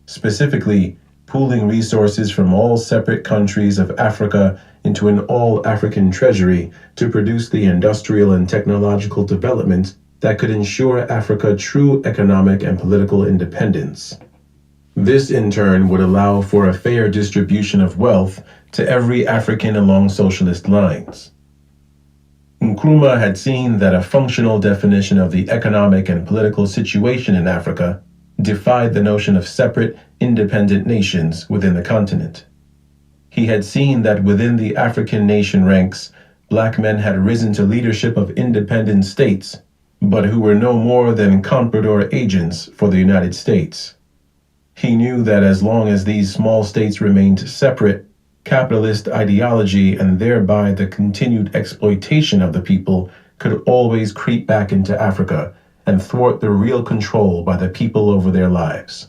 specifically pooling resources from all separate countries of Africa into an all-African treasury to produce the industrial and technological development that could ensure Africa true economic and political independence. This, in turn, would allow for a fair distribution of wealth to every African along socialist lines. Nkrumah had seen that a functional definition of the economic and political situation in Africa defied the notion of separate, independent nations within the continent. He had seen that within the African nation ranks, black men had risen to leadership of independent states, but who were no more than comprador agents for the United States. He knew that as long as these small states remained separate, capitalist ideology and thereby the continued exploitation of the people could always creep back into Africa and thwart the real control by the people over their lives.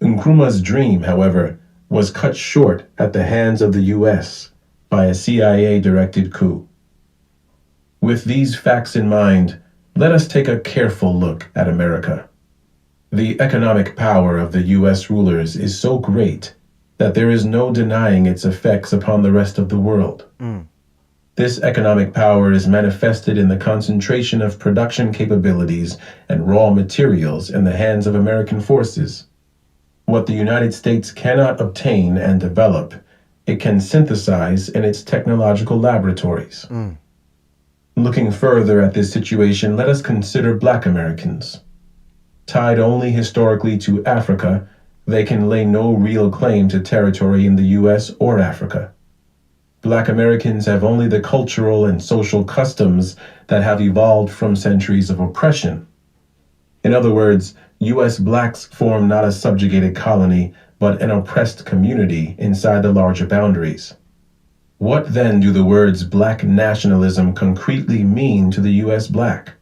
Nkrumah's dream, however, was cut short at the hands of the U.S. by a CIA-directed coup. With these facts in mind, let us take a careful look at America. The economic power of the U.S. rulers is so great that there is no denying its effects upon the rest of the world. This economic power is manifested in the concentration of production capabilities and raw materials in the hands of American forces. What the United States cannot obtain and develop, it can synthesize in its technological laboratories. Looking further at this situation, let us consider Black Americans. Tied only historically to Africa, they can lay no real claim to territory in the U.S. or Africa. Black Americans have only the cultural and social customs that have evolved from centuries of oppression. In other words, U.S. blacks form not a subjugated colony, but an oppressed community inside the larger boundaries. What then do the words black nationalism concretely mean to the U.S. black?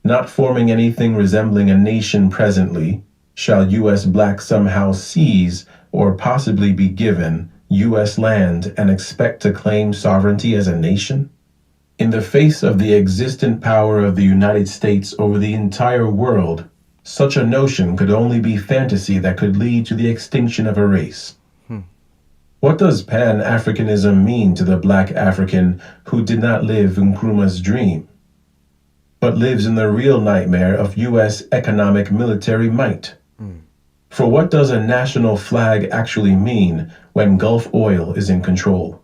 Not forming anything resembling a nation presently, shall U.S. blacks somehow seize or possibly be given U.S. land and expect to claim sovereignty as a nation? In the face of the existent power of the United States over the entire world, such a notion could only be fantasy that could lead to the extinction of a race. What does Pan-Africanism mean to the Black African who did not live Nkrumah's dream? but lives in the real nightmare of U.S. economic military might. For what does a national flag actually mean when Gulf oil is in control?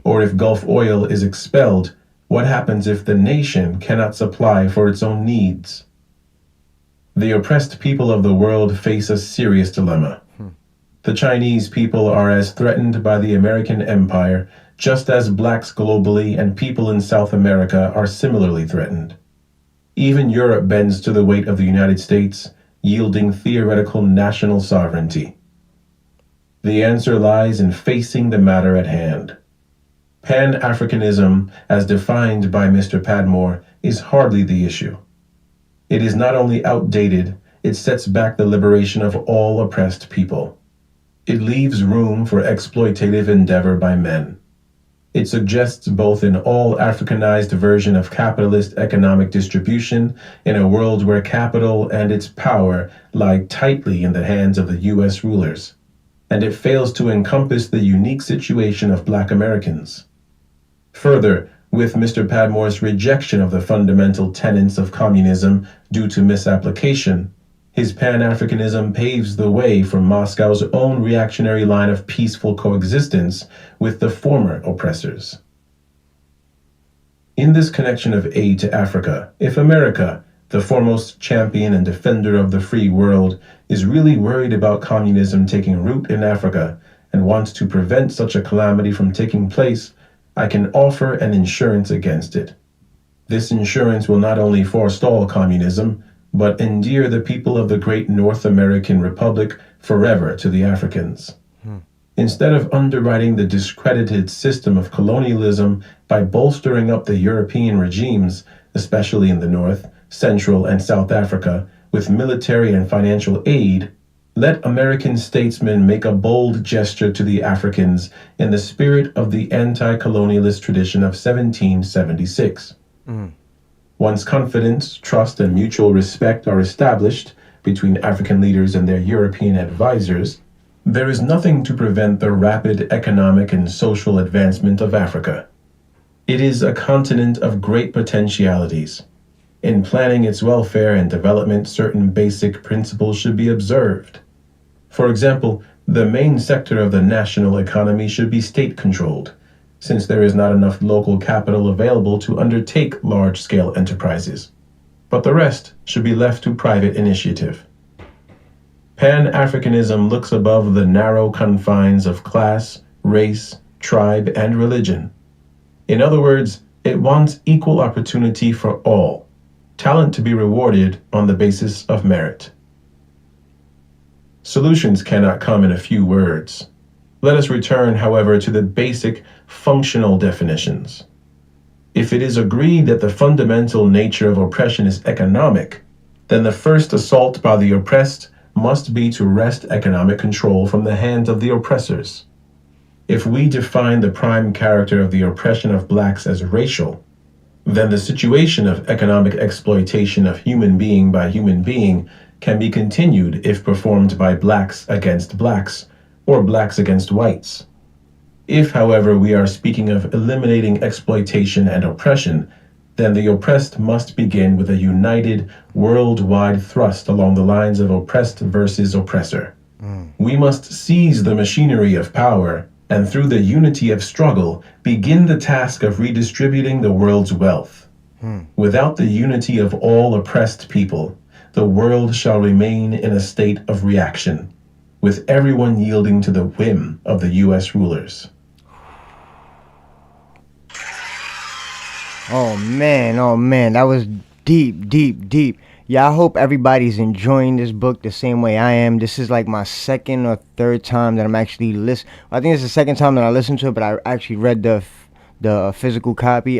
Or if Gulf oil is expelled, what happens if the nation cannot supply for its own needs? The oppressed people of the world face a serious dilemma. The Chinese people are as threatened by the American empire, just as blacks globally and people in South America are similarly threatened. Even Europe bends to the weight of the United States, yielding theoretical national sovereignty. The answer lies in facing the matter at hand. Pan-Africanism, as defined by Mr. Padmore, is hardly the issue. It is not only outdated, it sets back the liberation of all oppressed people. It leaves room for exploitative endeavor by men. It suggests both an all-Africanized version of capitalist economic distribution in a world where capital and its power lie tightly in the hands of the U.S. rulers, and it fails to encompass the unique situation of Black Americans. Further, with Mr. Padmore's rejection of the fundamental tenets of communism due to misapplication, his Pan-Africanism paves the way for Moscow's own reactionary line of peaceful coexistence with the former oppressors. In this connection of aid to Africa, if America, the foremost champion and defender of the free world, is really worried about communism taking root in Africa and wants to prevent such a calamity from taking place, I can offer an insurance against it. This insurance will not only forestall communism, but endear the people of the great North American Republic forever to the Africans. Instead of underwriting the discredited system of colonialism by bolstering up the European regimes, especially in the North, Central, and South Africa, with military and financial aid, let American statesmen make a bold gesture to the Africans in the spirit of the anti-colonialist tradition of 1776. Once confidence, trust, and mutual respect are established between African leaders and their European advisors, there is nothing to prevent the rapid economic and social advancement of Africa. It is a continent of great potentialities. In planning its welfare and development, certain basic principles should be observed. For example, the main sector of the national economy should be state-controlled, since there is not enough local capital available to undertake large-scale enterprises. But the rest should be left to private initiative. Pan-Africanism looks above the narrow confines of class, race, tribe, and religion. In other words, it wants equal opportunity for all, talent to be rewarded on the basis of merit. Solutions cannot come in a few words. Let us return, however, to the basic functional definitions. If it is agreed that the fundamental nature of oppression is economic, then the first assault by the oppressed must be to wrest economic control from the hands of the oppressors. If we define the prime character of the oppression of blacks as racial, then the situation of economic exploitation of human being by human being can be continued if performed by blacks against blacks, or blacks against whites. If, however, we are speaking of eliminating exploitation and oppression, then the oppressed must begin with a united, worldwide thrust along the lines of oppressed versus oppressor. We must seize the machinery of power, and through the unity of struggle, begin the task of redistributing the world's wealth. Without the unity of all oppressed people, the world shall remain in a state of reaction, with everyone yielding to the whim of the U.S. rulers. Oh man, that was deep. Yeah, I hope everybody's enjoying this book the same way I am. This is like my second or third time that I'm actually listening. I think it's the second time that I listened to it, but I actually read the physical copy.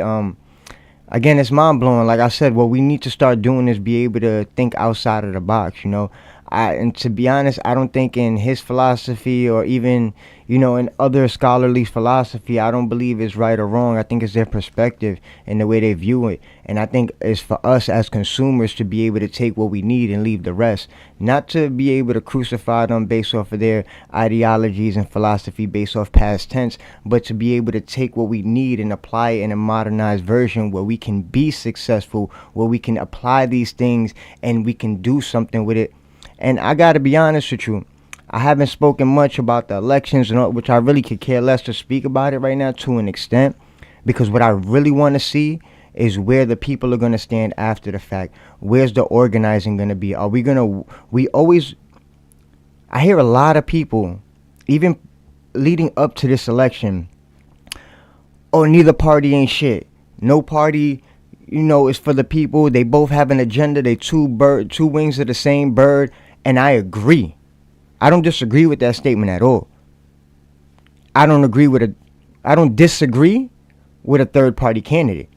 Again, it's mind blowing. Like I said, what we need to start doing is be able to think outside of the box. You know, And to be honest, I don't think in his philosophy or even, in other scholarly philosophy, I don't believe it's right or wrong. I think it's their perspective and the way they view it. And I think it's for us as consumers to be able to take what we need and leave the rest. Not to be able to crucify them based off of their ideologies and philosophy based off past tense, but to be able to take what we need and apply it in a modernized version where we can be successful, where we can apply these things and we can do something with it. And I gotta be honest with you, I haven't spoken much about the elections, which I really could care less to speak about it right now to an extent, because what I really want to see is where the people are going to stand after the fact. Where's the organizing going to be? I hear a lot of people, even leading up to this election, oh, neither party ain't shit. No party, is for the people. They both have an agenda. They two wings of the same bird. And I agree. I don't disagree with that statement at all. I don't disagree with a third party candidate.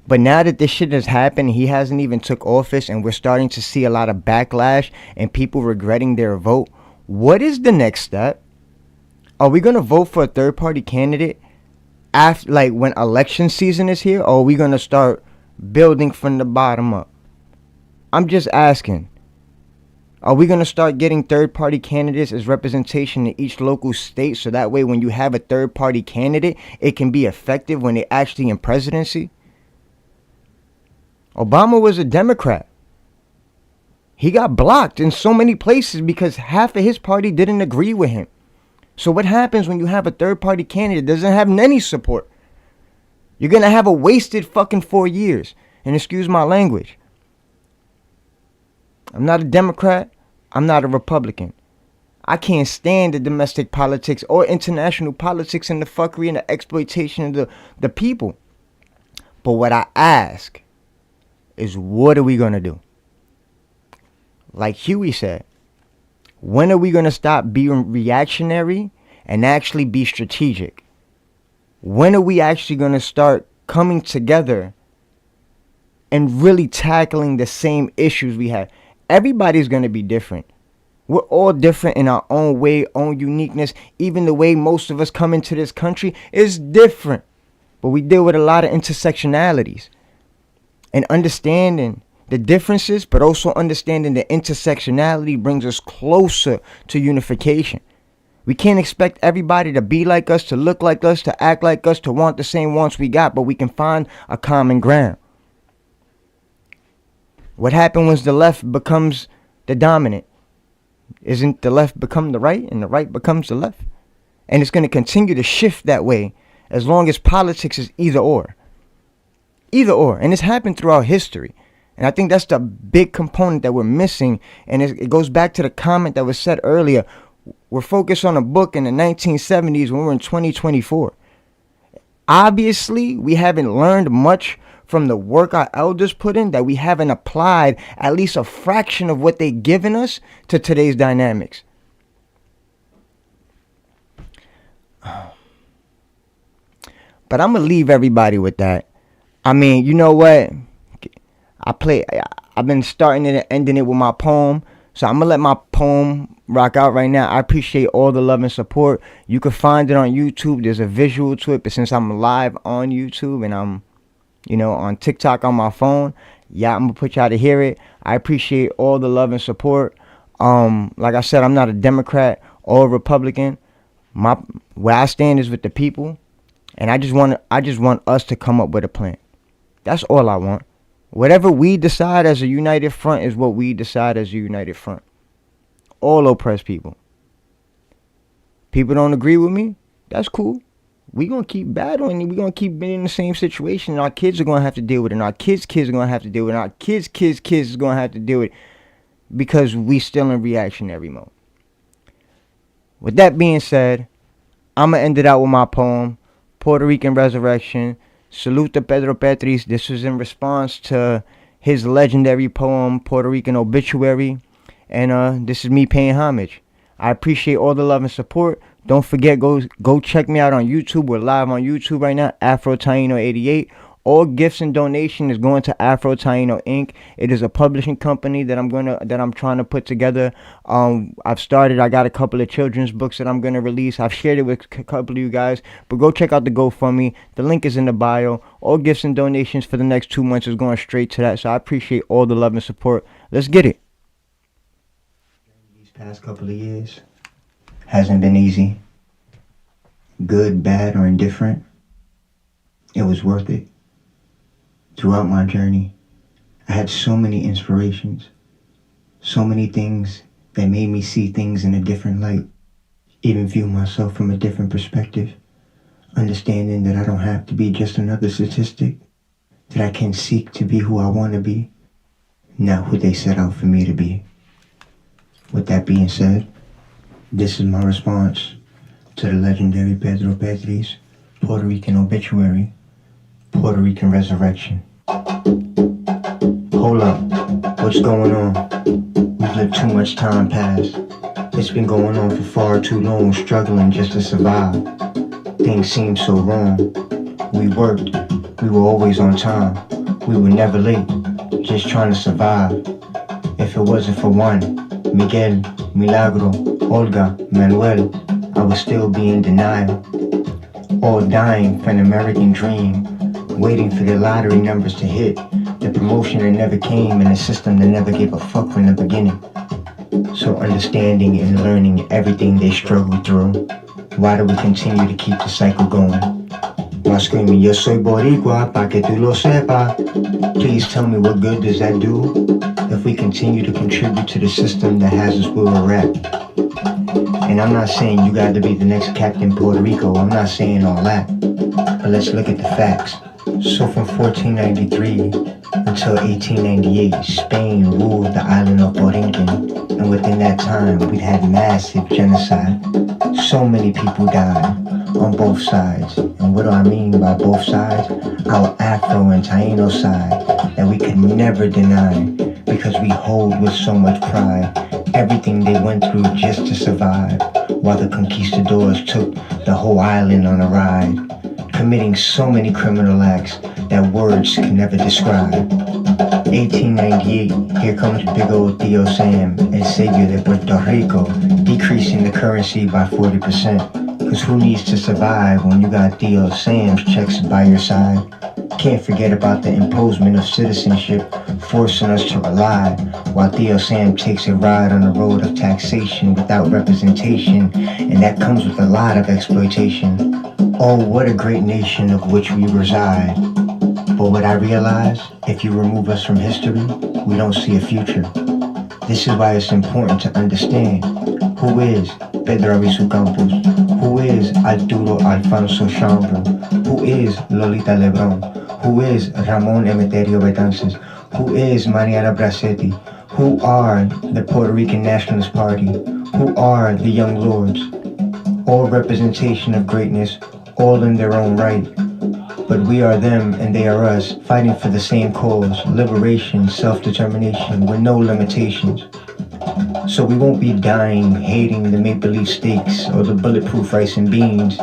But now that this shit has happened, he hasn't even took office, and we're starting to see a lot of backlash and people regretting their vote. What is the next step? Are we gonna vote for a third party candidate after, like, when election season is here, or are we gonna start building from the bottom up? I'm just asking. Are we going to start getting third-party candidates as representation in each local state, so that way when you have a third-party candidate, it can be effective when they're actually in presidency? Obama was a Democrat. He got blocked in so many places because half of his party didn't agree with him. So what happens when you have a third-party candidate that doesn't have any support? You're going to have a wasted fucking 4 years. And excuse my language. I'm not a Democrat. I'm not a Republican. I can't stand the domestic politics or international politics and the fuckery and the exploitation of the people. But what I ask is, what are we going to do? Like Huey said, when are we going to stop being reactionary and actually be strategic? When are we actually going to start coming together and really tackling the same issues we have? Everybody's going to be different. We're all different in our own way, own uniqueness. Even the way most of us come into this country is different. But we deal with a lot of intersectionalities. And understanding the differences, but also understanding the intersectionality brings us closer to unification. We can't expect everybody to be like us, to look like us, to act like us, to want the same wants we got, but we can find a common ground. What happens when the left becomes the dominant? Isn't the left become the right and the right becomes the left? And it's going to continue to shift that way as long as politics is either or. Either or. And it's happened throughout history. And I think that's the big component that we're missing. And it goes back to the comment that was said earlier. We're focused on a book in the 1970s when we're in 2024. Obviously, we haven't learned much from the work our elders put in, that we haven't applied at least a fraction of what they've given us to today's dynamics. But I'm going to leave everybody with that. I mean, you know what? I've been starting it and ending it with my poem. So I'm going to let my poem rock out right now. I appreciate all the love and support. You can find it on YouTube. There's a visual to it. But since I'm live on YouTube and I'm on TikTok on my phone, yeah, I'm gonna put y'all to hear it. I appreciate all the love and support. Like I said, I'm not a Democrat or a Republican. Where I stand is with the people, and I just want us to come up with a plan. That's all I want. Whatever we decide as a united front is what we decide as a united front. All oppressed people. People don't agree with me. That's cool. We're going to keep battling and we're going to keep being in the same situation. And our kids are going to have to deal with it. And our kids' kids are going to have to deal with it. And our kids' kids are going to have to deal with it because we still in reactionary mode. With that being said, I'm going to end it out with my poem, Puerto Rican Resurrection. Salute to Pedro Petris. This was in response to his legendary poem, Puerto Rican Obituary. And this is me paying homage. I appreciate all the love and support. Don't forget, go check me out on YouTube. We're live on YouTube right now, AfroTaino 88. All gifts and donation is going to AfroTaino Inc. It is a publishing company that I'm trying to put together. I got a couple of children's books that I'm gonna release. I've shared it with a couple of you guys, but go check out the GoFundMe. The link is in the bio. All gifts and donations for the next 2 months is going straight to that. So I appreciate all the love and support. Let's get it. These past couple of years hasn't been easy. Good, bad, or indifferent. It was worth it. Throughout my journey, I had so many inspirations, so many things that made me see things in a different light, even view myself from a different perspective, understanding that I don't have to be just another statistic, that I can seek to be who I want to be, not who they set out for me to be. With that being said, this is my response to the legendary Pedro Petri's Puerto Rican obituary, Puerto Rican resurrection. Hold up, what's going on? We've let too much time pass. It's been going on for far too long, struggling just to survive. Things seem so wrong. We worked, we were always on time. We were never late, just trying to survive. If it wasn't for Juan, Miguel, Milagro, Olga, Manuel, I would still be in denial. All dying for an American dream, waiting for their lottery numbers to hit, the promotion that never came, and a system that never gave a fuck from the beginning. So understanding and learning everything they struggled through, why do we continue to keep the cycle going? While screaming, yo soy boricua, pa que tú lo sepa. Please tell me, what good does that do if we continue to contribute to the system that has us where we're at? And I'm not saying you got to be the next Captain Puerto Rico, I'm not saying all that. But let's look at the facts. So from 1493 until 1898, Spain ruled the island of Borinquen, and within that time, we'd had massive genocide. So many people died on both sides. And what do I mean by both sides? Our Afro and Taino side that we could never deny, because we hold with so much pride everything they went through just to survive, while the conquistadors took the whole island on a ride, committing so many criminal acts that words can never describe. 1898, here comes big old Tio Sam, El Savior de Puerto Rico, decreasing the currency by 40%. Cause who needs to survive when you got Tio Sam's checks by your side? Can't forget about the imposement of citizenship, forcing us to rely, while Tio Sam takes a ride on the road of taxation without representation, and that comes with a lot of exploitation. Oh, what a great nation of which we reside. But what I realize, if you remove us from history, we don't see a future. This is why it's important to understand who is Pedro Avisu Campos, who is Arturo Alfonso Chambro, who is Lolita Lebron, who is Ramon Emeterio Betances, who is Mariana Bracetti, who are the Puerto Rican Nationalist Party, who are the Young Lords. All representation of greatness, all in their own right. But we are them and they are us, fighting for the same cause, liberation, self-determination, with no limitations. So we won't be dying, hating the maple leaf steaks or the bulletproof rice and beans,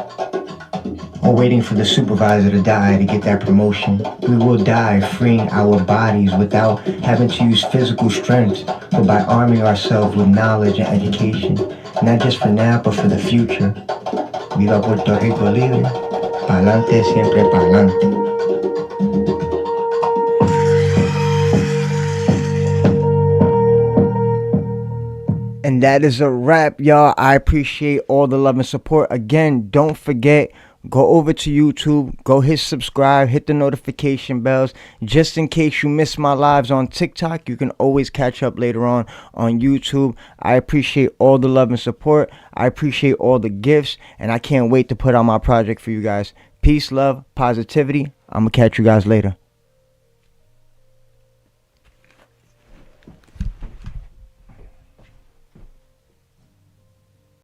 or waiting for the supervisor to die to get that promotion. We will die freeing our bodies without having to use physical strength, but by arming ourselves with knowledge and education, not just for now, but for the future. Viva Puerto Rico libre, pa'lante siempre pa'lante. And that is a wrap, y'all. I appreciate all the love and support. Again, don't forget, go over to YouTube, go hit subscribe, hit the notification bells. Just in case you miss my lives on TikTok, you can always catch up later on YouTube. I appreciate all the love and support. I appreciate all the gifts, and I can't wait to put out my project for you guys. Peace, love, positivity. I'm going to catch you guys later.